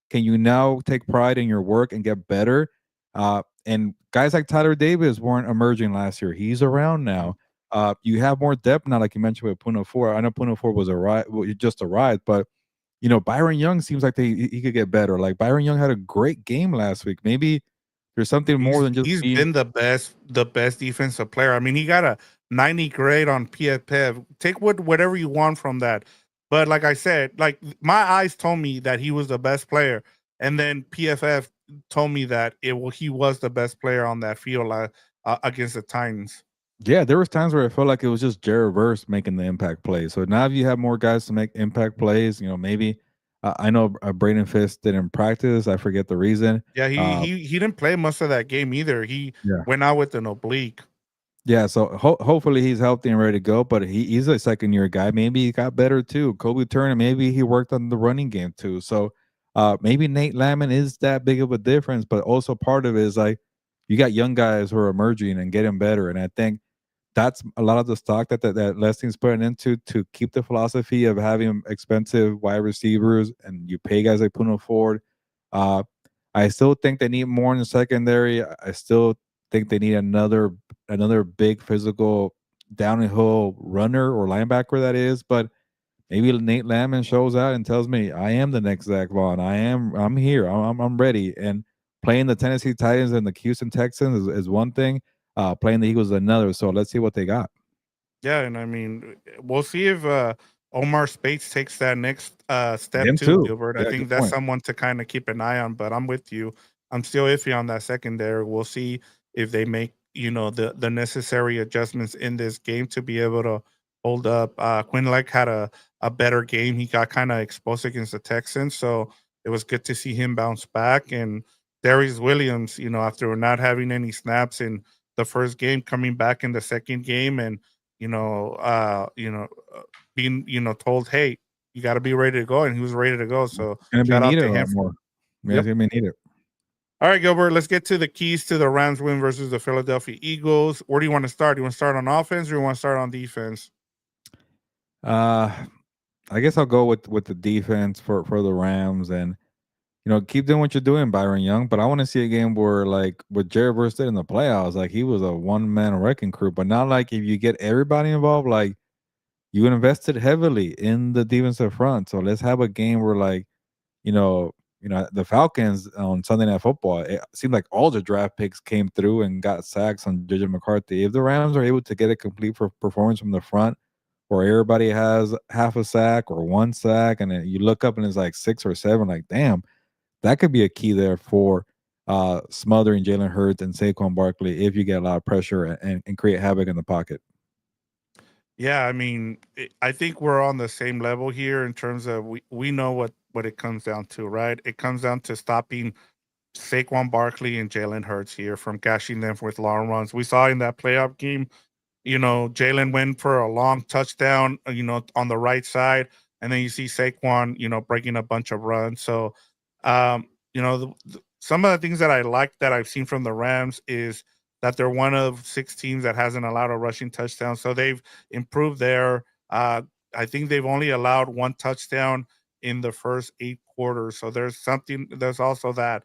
Can you now take pride in your work and get better? And guys like Tyler Davis weren't emerging last year. He's around now. You have more depth now, like you mentioned with Puna Four. I know Puna Four was a ride, just a ride, but Byron Young seems like he could get better. Like Byron Young had a great game last week. Maybe there's something more He's than just he's being. been the best defensive player. I mean, he got a 90 grade on PFF. Take whatever you want from that. But like I said, like my eyes told me that he was the best player, and then PFF told me that he was the best player on that field against the Titans. Yeah, there was times where I felt like it was just Jared Verse making the impact plays. So now if you have more guys to make impact plays, maybe I know Braden Fist didn't practice. I forget the reason. Yeah, he didn't play most of that game either. He Yeah. went out with an oblique. Yeah, so hopefully he's healthy and ready to go. But he's a second year guy. Maybe he got better too. Kobe Turner, maybe he worked on the running game too. So maybe Nate Landman is that big of a difference. But also part of it is like you got young guys who are emerging and getting better. And I think that's a lot of the stock that Leslie's putting into to keep the philosophy of having expensive wide receivers and you pay guys like Puno Ford. Uh, I still think they need more in the secondary. I still think they need another big physical downhill runner or linebacker that is. But maybe Nate Landman shows out and tells me I am the next Zach Vaughn. I'm here. I'm ready. And playing the Tennessee Titans and the Houston Texans is one thing. Playing the Eagles is another. So let's see what they got. Yeah, and I mean, we'll see if Omar Spates takes that next step Him too, too. Gilbert. I Yeah, think good that's point. someone to kind of keep an eye on. But I'm with you. I'm still iffy on that secondary. We'll see if they make the necessary adjustments in this game to be able to hold up. Quinn Lake had a better game. He got kind of exposed against the Texans, so it was good to see him bounce back. And Darius Williams, after not having any snaps in the first game, coming back in the second game and you know, uh, you know, being told, hey, you got to be ready to go, and he was ready to go. So Gonna be shout out needed to a him lot for. more. Yeah, Yep. it's gonna be needed. All right, Gilbert. Let's get to the keys to the Rams win versus the Philadelphia Eagles. Where do you want to start? Do you want to start on offense or you want to start on defense? Uh I guess I'll go with the defense for the Rams and keep doing what you're doing, Byron Young. But I want to see a game where like what Jared Verse did in the playoffs, like he was a one man wrecking crew, but not like if you get everybody involved, like you invested heavily in the defensive front. So let's have a game where like, you know, the Falcons on Sunday Night Football, it seemed like all the draft picks came through and got sacks on JJ McCarthy. If the Rams are able to get a complete performance from the front, where everybody has half a sack or one sack, and then you look up and it's like 6 or 7, like damn, that could be a key there for smothering Jalen Hurts and Saquon Barkley if you get a lot of pressure and create havoc in the pocket. Yeah, I mean, I think we're on the same level here in terms of we know what it comes down to, right? It comes down to stopping Saquon Barkley and Jalen Hurts here from gashing them with long runs. We saw in that playoff game, Jalen went for a long touchdown, on the right side, and then you see Saquon, breaking a bunch of runs. So, some of the things that I like that I've seen from the Rams is that they're one of 6 teams that hasn't allowed a rushing touchdown. So they've improved there. I think they've only allowed one touchdown in the first 8 quarters. So there's something. There's also that.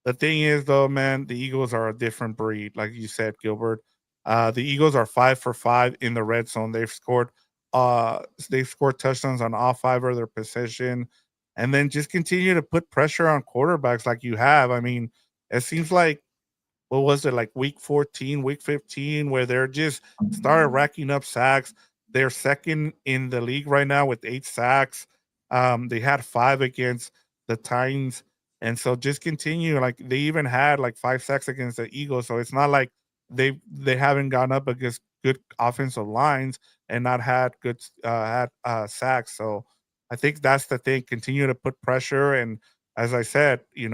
The thing is, though, man, the Eagles are a different breed, like you said, Gilbert. The Eagles are 5 for 5 in the red zone. They've scored touchdowns on all 5 of their possession. and then just continue to put pressure on quarterbacks like you have. I mean, it seems like what was it, like week 14, week 15, where they're just started racking up sacks. They're second in the league right now with 8 sacks. They had 5 against the Titans. And so just continue. Like they even had like 5 sacks against the Eagles. So it's not like they haven't gone up against good offensive lines and not had good had sacks. So I think that's the thing. Continue to put pressure. And as I said, you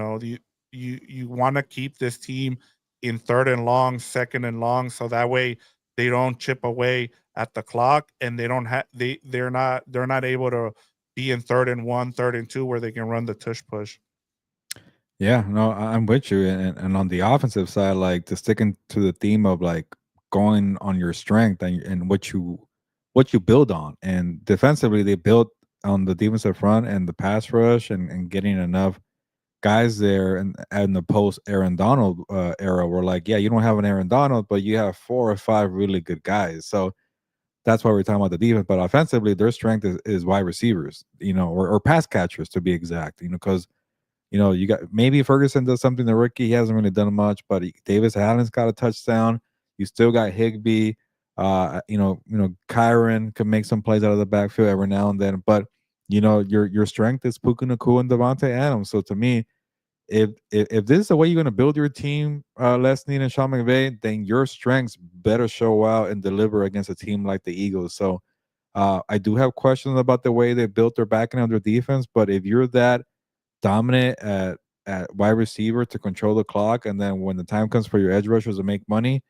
want to keep this team in third and long, second and long, so that way they don't chip away at the clock and they don't have they're not able to be in third and one, third and two where they can run the tush push. Yeah, no, I'm with you. And on the offensive side, like to sticking to the theme of like going on your strength and what you build on. And defensively, they built on the defensive front and the pass rush and getting enough guys there and the post Aaron Donald era were like, yeah, you don't have an Aaron Donald, but you have 4 or 5 really good guys. So that's why we're talking about the defense. But offensively, their strength is wide receivers, or pass catchers to be exact, because you got maybe Ferguson does something the rookie. He hasn't really done much, but Davis Allen's got a touchdown. You still got Higby. Kyron can make some plays out of the backfield every now and then. But your strength is Puka Nakua and Devontae Adams. So to me, if this is the way you're going to build your team, Les Snead and Sean McVay, then your strengths better show out and deliver against a team like the Eagles. So I do have questions about the way they built their back end of their defense, but if you're that dominant at wide receiver to control the clock, and then when the time comes for your edge rushers to make money,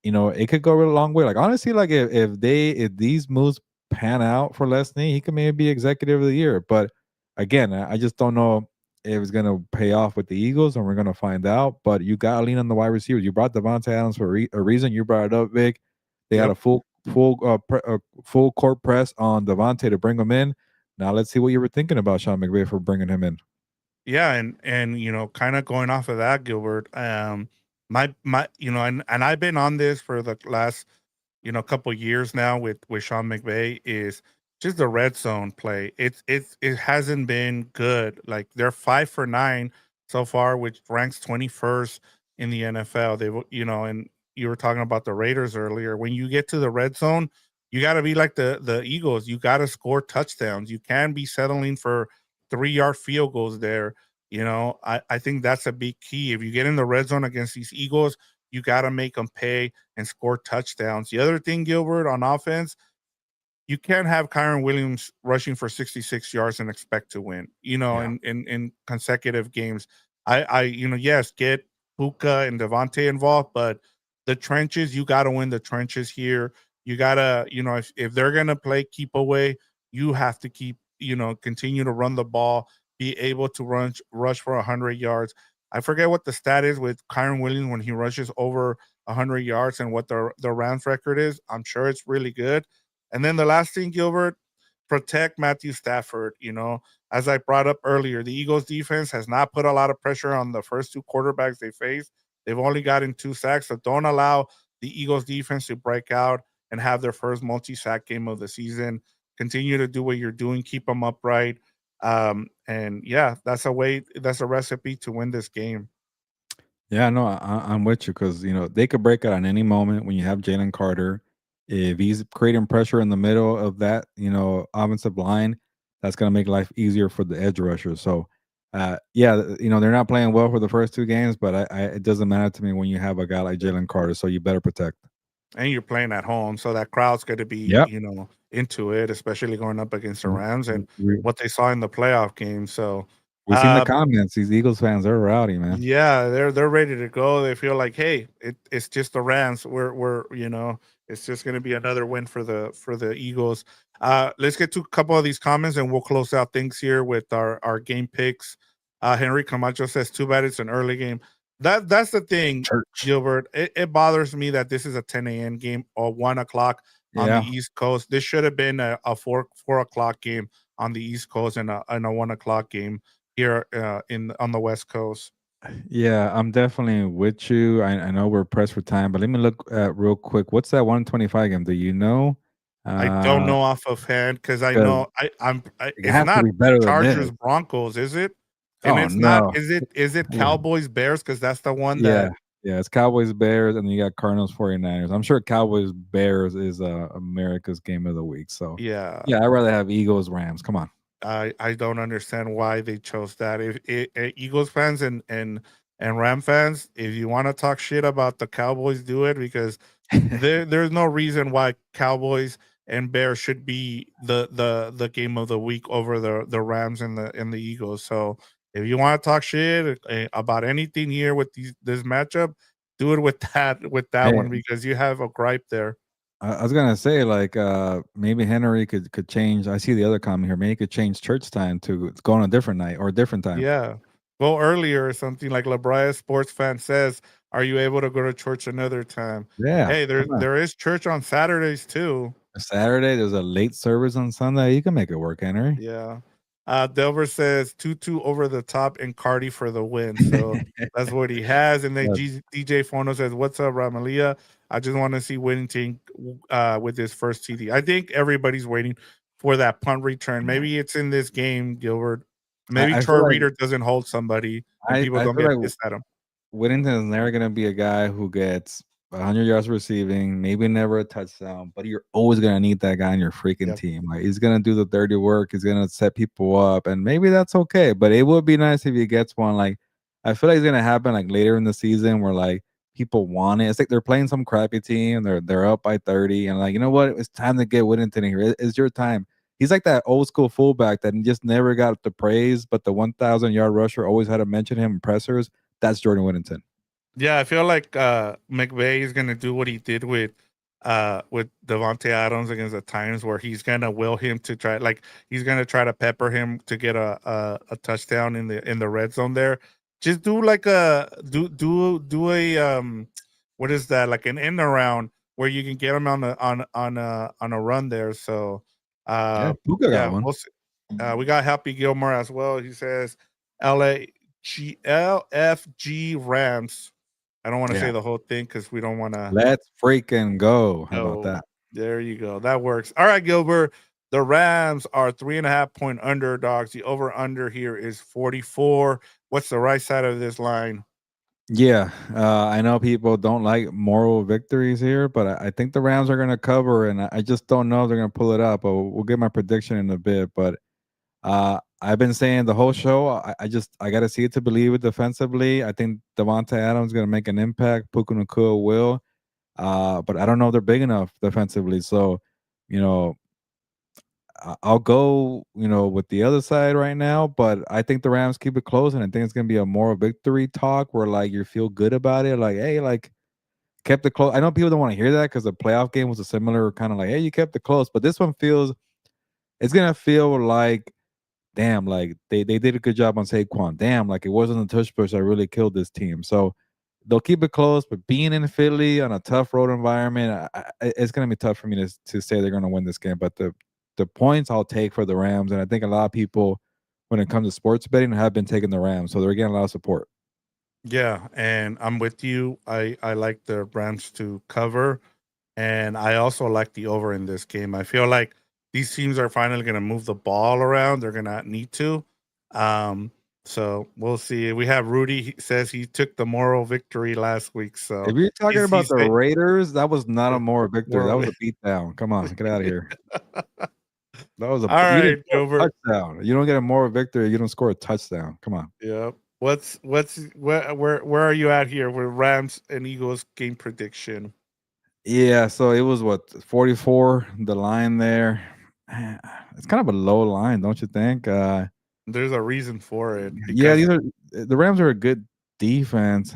it could go a long way. Like honestly, like if these moves pan out for Lesney, he could maybe be executive of the year. But again, I just don't know if it's gonna pay off with the Eagles, and we're gonna find out. But you gotta lean on the wide receivers. You brought Devontae Adams for a reason. You brought it up, Vic. They had Yep. a full court press on Devontae to bring him in. Now let's see what you were thinking about Sean McVay for bringing him in. Yeah, and kind of going off of that, Gilbert. My and I've been on this for the last couple years now with Sean McVay is just the red zone play. It hasn't been good. Like they're 5 for 9 so far, which ranks 21st in the NFL. And you were talking about the Raiders earlier. When you get to the red zone, you got to be like the Eagles. You got to score touchdowns. You can be settling for 3 yard field goals there. I think that's a big key. If you get in the red zone against these Eagles, you got to make them pay and score touchdowns. The other thing, Gilbert, on offense, you can't have Kyron Williams rushing for 66 yards and expect to win, Yeah. in consecutive games. Yes, get Puka and Devontae involved, but the trenches, you got to win the trenches here. You got to, if they're going to play keep away, you have to continue to run the ball, be able to rush for 100 yards. I forget what the stat is with Kyron Williams when he rushes over 100 yards and what the Rams record is. I'm sure it's really good. And then the last thing, Gilbert, protect Matthew Stafford. As I brought up earlier, the Eagles defense has not put a lot of pressure on the first two quarterbacks they faced. They've only gotten 2 sacks, so don't allow the Eagles defense to break out and have their first multi-sack game of the season. Continue to do what you're doing, keep them upright. And yeah, that's a recipe to win this game. Yeah, no, I'm with you because they could break out at any moment when you have Jalen Carter. If he's creating pressure in the middle of that, offensive line, that's gonna make life easier for the edge rushers. So, yeah, they're not playing well for the first 2 games, but it doesn't matter to me when you have a guy like Jalen Carter. So you better protect. And you're playing at home, so that crowd's going to be, Yep. into it, especially going up against the Rams and We, what they saw in the playoff game. So, we've seen the uh, comments. These Eagles fans are rowdy, man. yeah, they're ready to go. They feel like, hey, it's just the Rams. It's just going to be another win for the Eagles. Let's get to a couple of these comments and we'll close out things here with our game picks. Henry Camacho says, "Too bad it's an early game." That's the thing, Church. Gilbert. It bothers me that this is a 10 a.m. game or 1 o'clock on the Yeah. East Coast. This should have been a 4 o'clock game on the East Coast and a 1 o'clock game here in on the West Coast. Yeah, I'm definitely with you. I know we're pressed for time, but let me look at real quick. What's that 125 game? Do you know? I don't Uh, know off of hand because I 'Cause know it it's has to not be better than Chargers this. Broncos, is it? And Oh, it's not no. is it Yeah. Cowboys Bears? Because that's the one Yeah. that Yeah, it's Cowboys, Bears, and then you got Cardinals, 49ers. I'm sure Cowboys, Bears is, America's game of the week, so, yeah. yeah, I'd rather have Eagles, Rams, come on. I don't understand why they chose that. If Eagles fans and Ram fans, if you want to talk shit about the Cowboys, do it because there's no reason why Cowboys and Bears should be the game of the week over the Rams and the Eagles. So if you want to talk shit about anything here with this matchup, do it with that Hey, one because you have a gripe there. I was gonna say, like, maybe Henry could change. I see the other comment here, maybe he could change church time to go on a different night or a different time. Yeah. Go earlier or something like LaBria sports fan says, "Are you able to go to church another time?" Yeah, Hey, come on. there is church on Saturdays too. Saturday, there's a late service on Sunday, you can make it work, Henry. Yeah. Delver says 2-2 over the top and Cardi for the win. So that's what he has. And then Yeah, DJ Fono says, "What's up, Ramalia? I just want to see Whittington with his first TD." I think everybody's waiting for that punt return. yeah. Maybe it's in this game, Gilbert. Maybe I feel Troy like Reader doesn't hold somebody and people I don't feel get like pissed at him. Whittington is never gonna be a guy who gets 100 yards receiving, maybe never a touchdown, but you're always gonna need that guy on your freaking Yep. team. Like he's gonna do the dirty work, he's gonna set people up, and maybe that's okay. But it would be nice if he gets one. Like I feel like it's gonna happen like later in the season where like people want it. It's like they're playing some crappy team, they're up by 30, and like, you know what? It's time to get Whittington in here. It's your time. He's like that old school fullback that just never got the praise, but the 1,000-yard rusher always had to mention him in pressers. That's Jordan Whittington. Yeah, I feel like McVay is gonna do what he did with Devontae Adams against the Titans, where he's gonna will him to try like he's gonna try to pepper him to get a touchdown in the red zone there. Just do like a do a what is that, like an end around where you can get him on a run there. So Yeah, Puka got yeah, one. we'll see. We got Happy Gilmore as well. He says LFG Rams. I don't want to Yeah. say the whole thing because we don't want to Let's freaking go. How about go. that? There you go. That works. All right, Gilbert. The Rams are 3.5 point underdogs. The over under here is 44. What's the right side of this line? Yeah, I know people don't like moral victories here, but I think the Rams are going to cover, and I just don't know if they're going to pull it up. But we'll get my prediction in a bit. But I've been saying the whole show. I got to see it to believe it defensively. I think Devontae Adams is going to make an impact. Puka Nacua will, but I don't know if they're big enough defensively. So, you know, I'll go, with the other side right now, but I think the Rams keep it close, and I think it's gonna be a moral victory talk where like you feel good about it, like hey, like kept it close. I know people don't want to hear that because the playoff game was a similar kind of like hey, you kept it close, but this one feels it's gonna feel like damn, like they did a good job on Saquon. Damn, like it wasn't a tush push that really killed this team. So they'll keep it close, but being in Philly on a tough road environment, it's going to be tough for me to say they're going to win this game. But the points I'll take for the Rams, and I think a lot of people, when it comes to sports betting, have been taking the Rams, so they're getting a lot of support. Yeah, and I'm with you. I like the Rams to cover, and I also like the over in this game. I feel like these teams are finally going to move the ball around. They're going to need to. Um, so we'll see. We have Rudy says he took the moral victory last week. So If you're talking about he's the Raiders, that was not a yeah, moral victory. That moral. was a beatdown. Come on, get out of here. That was All you didn't right, score a Gilbert. touchdown. You don't get a moral victory. You don't score a touchdown. Come on. Yeah. Where are you at here with Rams and Eagles game prediction? Yeah, so it was what 44, the line there. It's kind of a low line, don't you think? There's a reason for it Yeah, because these are the Rams are a good defense,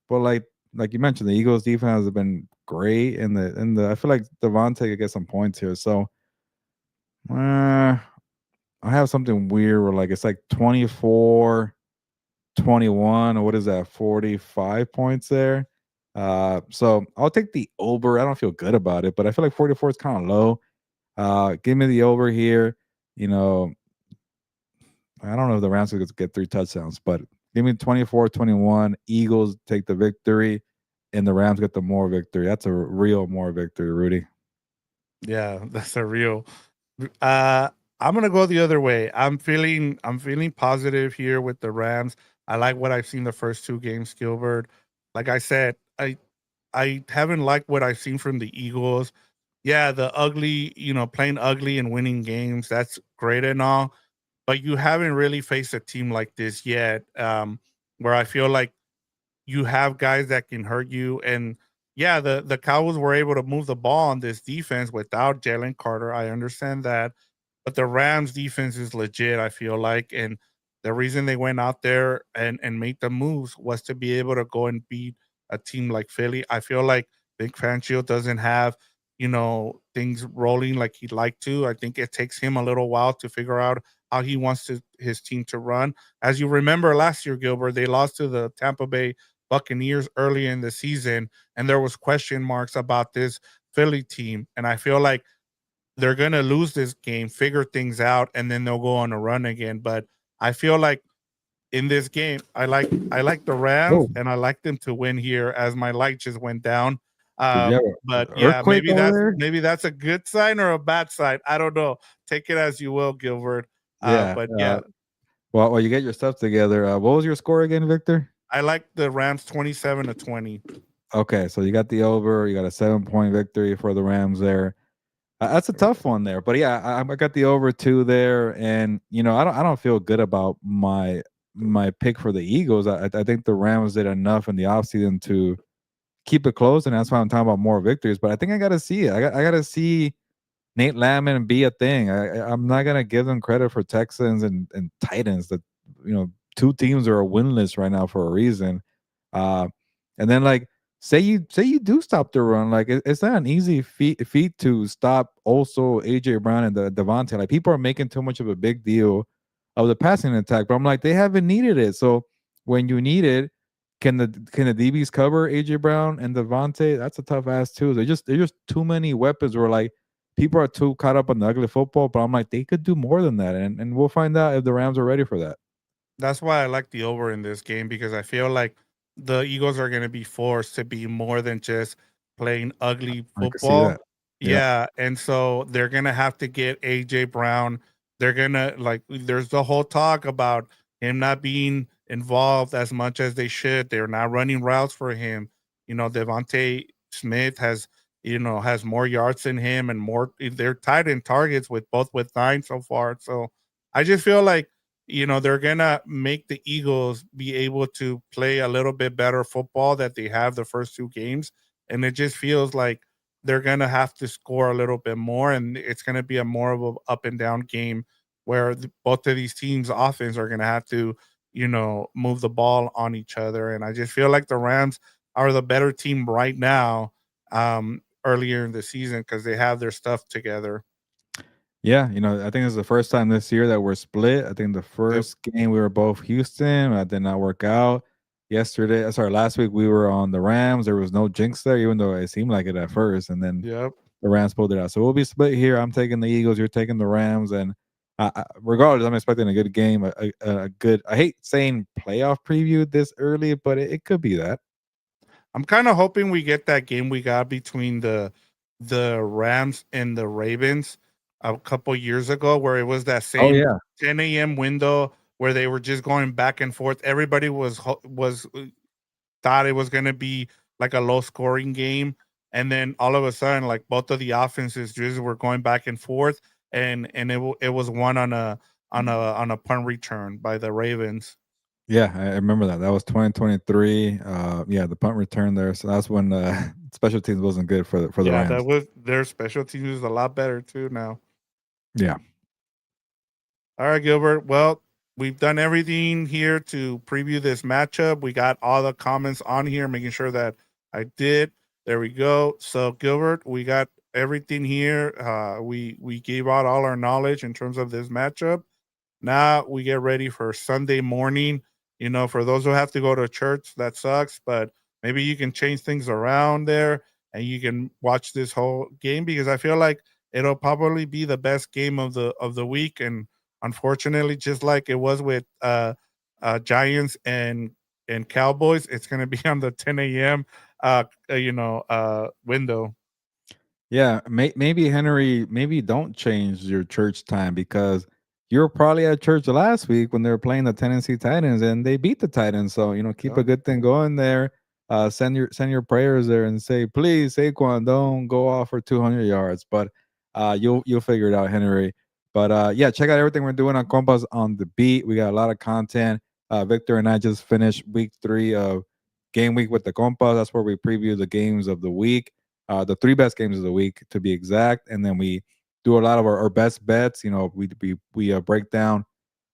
but like you mentioned, the Eagles defense has been great, and the I feel like Devontae could get some points here. So I have something weird where like it's like 24-21, or what is that, 45 points there. So I'll take the over. I don't feel good about it, but I feel like 44 is kind of low. Give me the over here. You know, I don't know if the Rams could get 3 touchdowns, but give me 24-21. Eagles take the victory, and the Rams get the more victory. That's a real more victory, Rudy. Yeah, that's a real. Uh, I'm gonna go the other way. I'm feeling positive here with the Rams. I like what I've seen the first two games, Gilbert. Like I said, I haven't liked what I've seen from the Eagles. Yeah, the ugly, playing ugly and winning games, that's great and all, but you haven't really faced a team like this yet, where I feel like you have guys that can hurt you. And yeah, the Cowboys were able to move the ball on this defense without Jalen Carter. I understand that, but the Rams defense is legit, I feel like. And the reason they went out there and made the moves was to be able to go and beat a team like Philly. I feel like Big Fangio doesn't have, things rolling like he'd like to. I think it takes him a little while to figure out how he wants his team to run. As you remember last year, Gilbert, they lost to the Tampa Bay Buccaneers early in the season, and there was question marks about this Philly team. And I feel like they're gonna lose this game, figure things out, and then they'll go on a run again. But I feel like in this game, I like the Rams, Oh, and I like them to win here as my light just went down. did you have an But yeah, earthquake maybe over that's there? maybe that's a good sign or a bad sign. I don't know. Take it as you will, Gilbert. Yeah. But yeah, While you get your stuff together, what was your score again, Victor? I like the Rams 27-20. Okay, so you got the over. You got a 7 point victory for the Rams there. That's a tough one there, but yeah, I got the over two there, and I don't feel good about my pick for the Eagles. I think the Rams did enough in the offseason to keep it close, and that's why I'm talking about more victories. But I think I got to see it. I got to see Nate Landman be a thing. I'm not gonna give them credit for Texans and Titans. That two teams are winless right now for a reason. Uh, and then like say you do stop the run, like it's not an easy feat to stop also AJ Brown and the Devontae. Like people are making too much of a big deal of the passing attack, but I'm like they haven't needed it. So when you need it, can the DBs cover AJ Brown and Devontae? That's a tough ass too. They're just too many weapons. Where like people are too caught up on the ugly football, but I'm like, they could do more than that. And we'll find out if the Rams are ready for that. That's why I like the over in this game because I feel like the Eagles are going to be forced to be more than just playing ugly I could see football. that. Yeah. Yeah, and so they're going to have to get AJ Brown. They're going to like there's the whole talk about him not being involved as much as they should. They're not running routes for him. Devontae Smith has more yards than him and more they're tied in targets with both with 9 so far. So I just feel like they're gonna make the Eagles be able to play a little bit better football that they have the first two games. And it just feels like they're gonna have to score a little bit more, and it's gonna be a more of a up and down game where both of these teams' offense are gonna have to, move the ball on each other. And I just feel like the Rams are the better team right now, earlier in the season because they have their stuff together. Yeah. I think it's the first time this year that we're split. I think the Yep. first game we were both Houston. That did not work out. Last week we were on the Rams. There was no jinx there, even though it seemed like it at first. And then Yep. the Rams pulled it out. So we'll be split here. I'm taking the Eagles. You're taking the Rams. And regardless, I'm expecting a good game. A good, I hate saying playoff preview this early, but it could be that. I'm kind of hoping we get that game we got between the Rams and the Ravens a couple years ago, where it was that Oh, same yeah. 10 a.m. window where they were just going back and forth. Everybody was thought it was going to be like a low scoring game, and then all of a sudden, like both of the offenses just were going back and forth, and it was won on a punt return by the Ravens. Yeah, I remember that. That was 2023. Yeah, the punt return there. So that's when special teams wasn't good for the Yeah, that Rams. was their special teams is a lot better too now. Yeah. All right, Gilbert. Well, we've done everything here to preview this matchup. We got all the comments on here, making sure that I did. There we go. So, Gilbert, we got everything here. We gave out all our knowledge in terms of this matchup. Now we get ready for Sunday morning. For those who have to go to church, that sucks, but maybe you can change things around there and you can watch this whole game because I feel like it'll probably be the best game of the week. And unfortunately, just like it was with Giants and Cowboys, it's going to be on the 10 a.m. Window. Yeah, maybe Henry, maybe don't change your church time because you were probably at church last week when they were playing the Tennessee Titans and they beat the Titans. So keep a Yep. good thing going there. Send your prayers there and say, please, Saquon, don't go off for 200 yards. But you'll figure it out, Henry. But yeah, check out everything we're doing on Compas on the Beat. We got a lot of content. Victor and I just finished week 3 of Game Week with the Compas. That's where we preview the games of the week, the 3 best games of the week to be exact, and then we do a lot of our best bets. We break down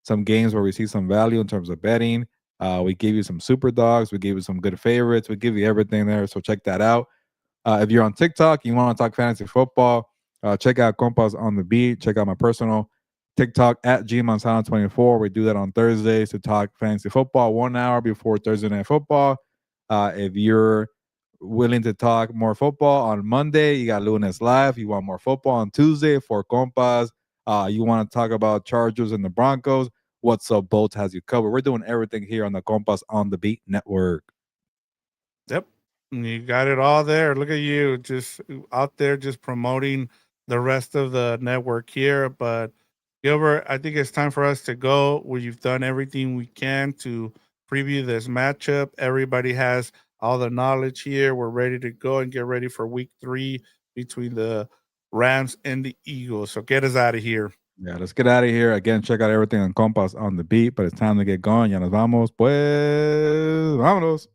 some games where we see some value in terms of betting. We give you some super dogs, we give you some good favorites, we give you everything there. So check that out. If you're on TikTok, you want to talk fantasy football, check out Compas on the Beat. Check out my personal TikTok at GMonsanto24. We do that on Thursdays to talk fantasy football 1 hour before Thursday Night Football. If you're willing to talk more football on Monday, you got Lunes Live. You want more football on Tuesday for Compas. You want to talk about Chargers and the Broncos. What's Up Bolt has you covered. We're doing everything here on the Compas on the Beat network. Yep. You got it all there. Look at you just out there just promoting the rest of the network here. But Gilbert, I think it's time for us to go. We've done everything we can to preview this matchup. Everybody has all the knowledge here. We're ready to go and get ready for week 3 between the Rams and the Eagles. So get us out of here. Yeah, let's get out of here. Again, check out everything on Compas on the Beat, but it's time to get going. Ya nos vamos, pues. Vámonos.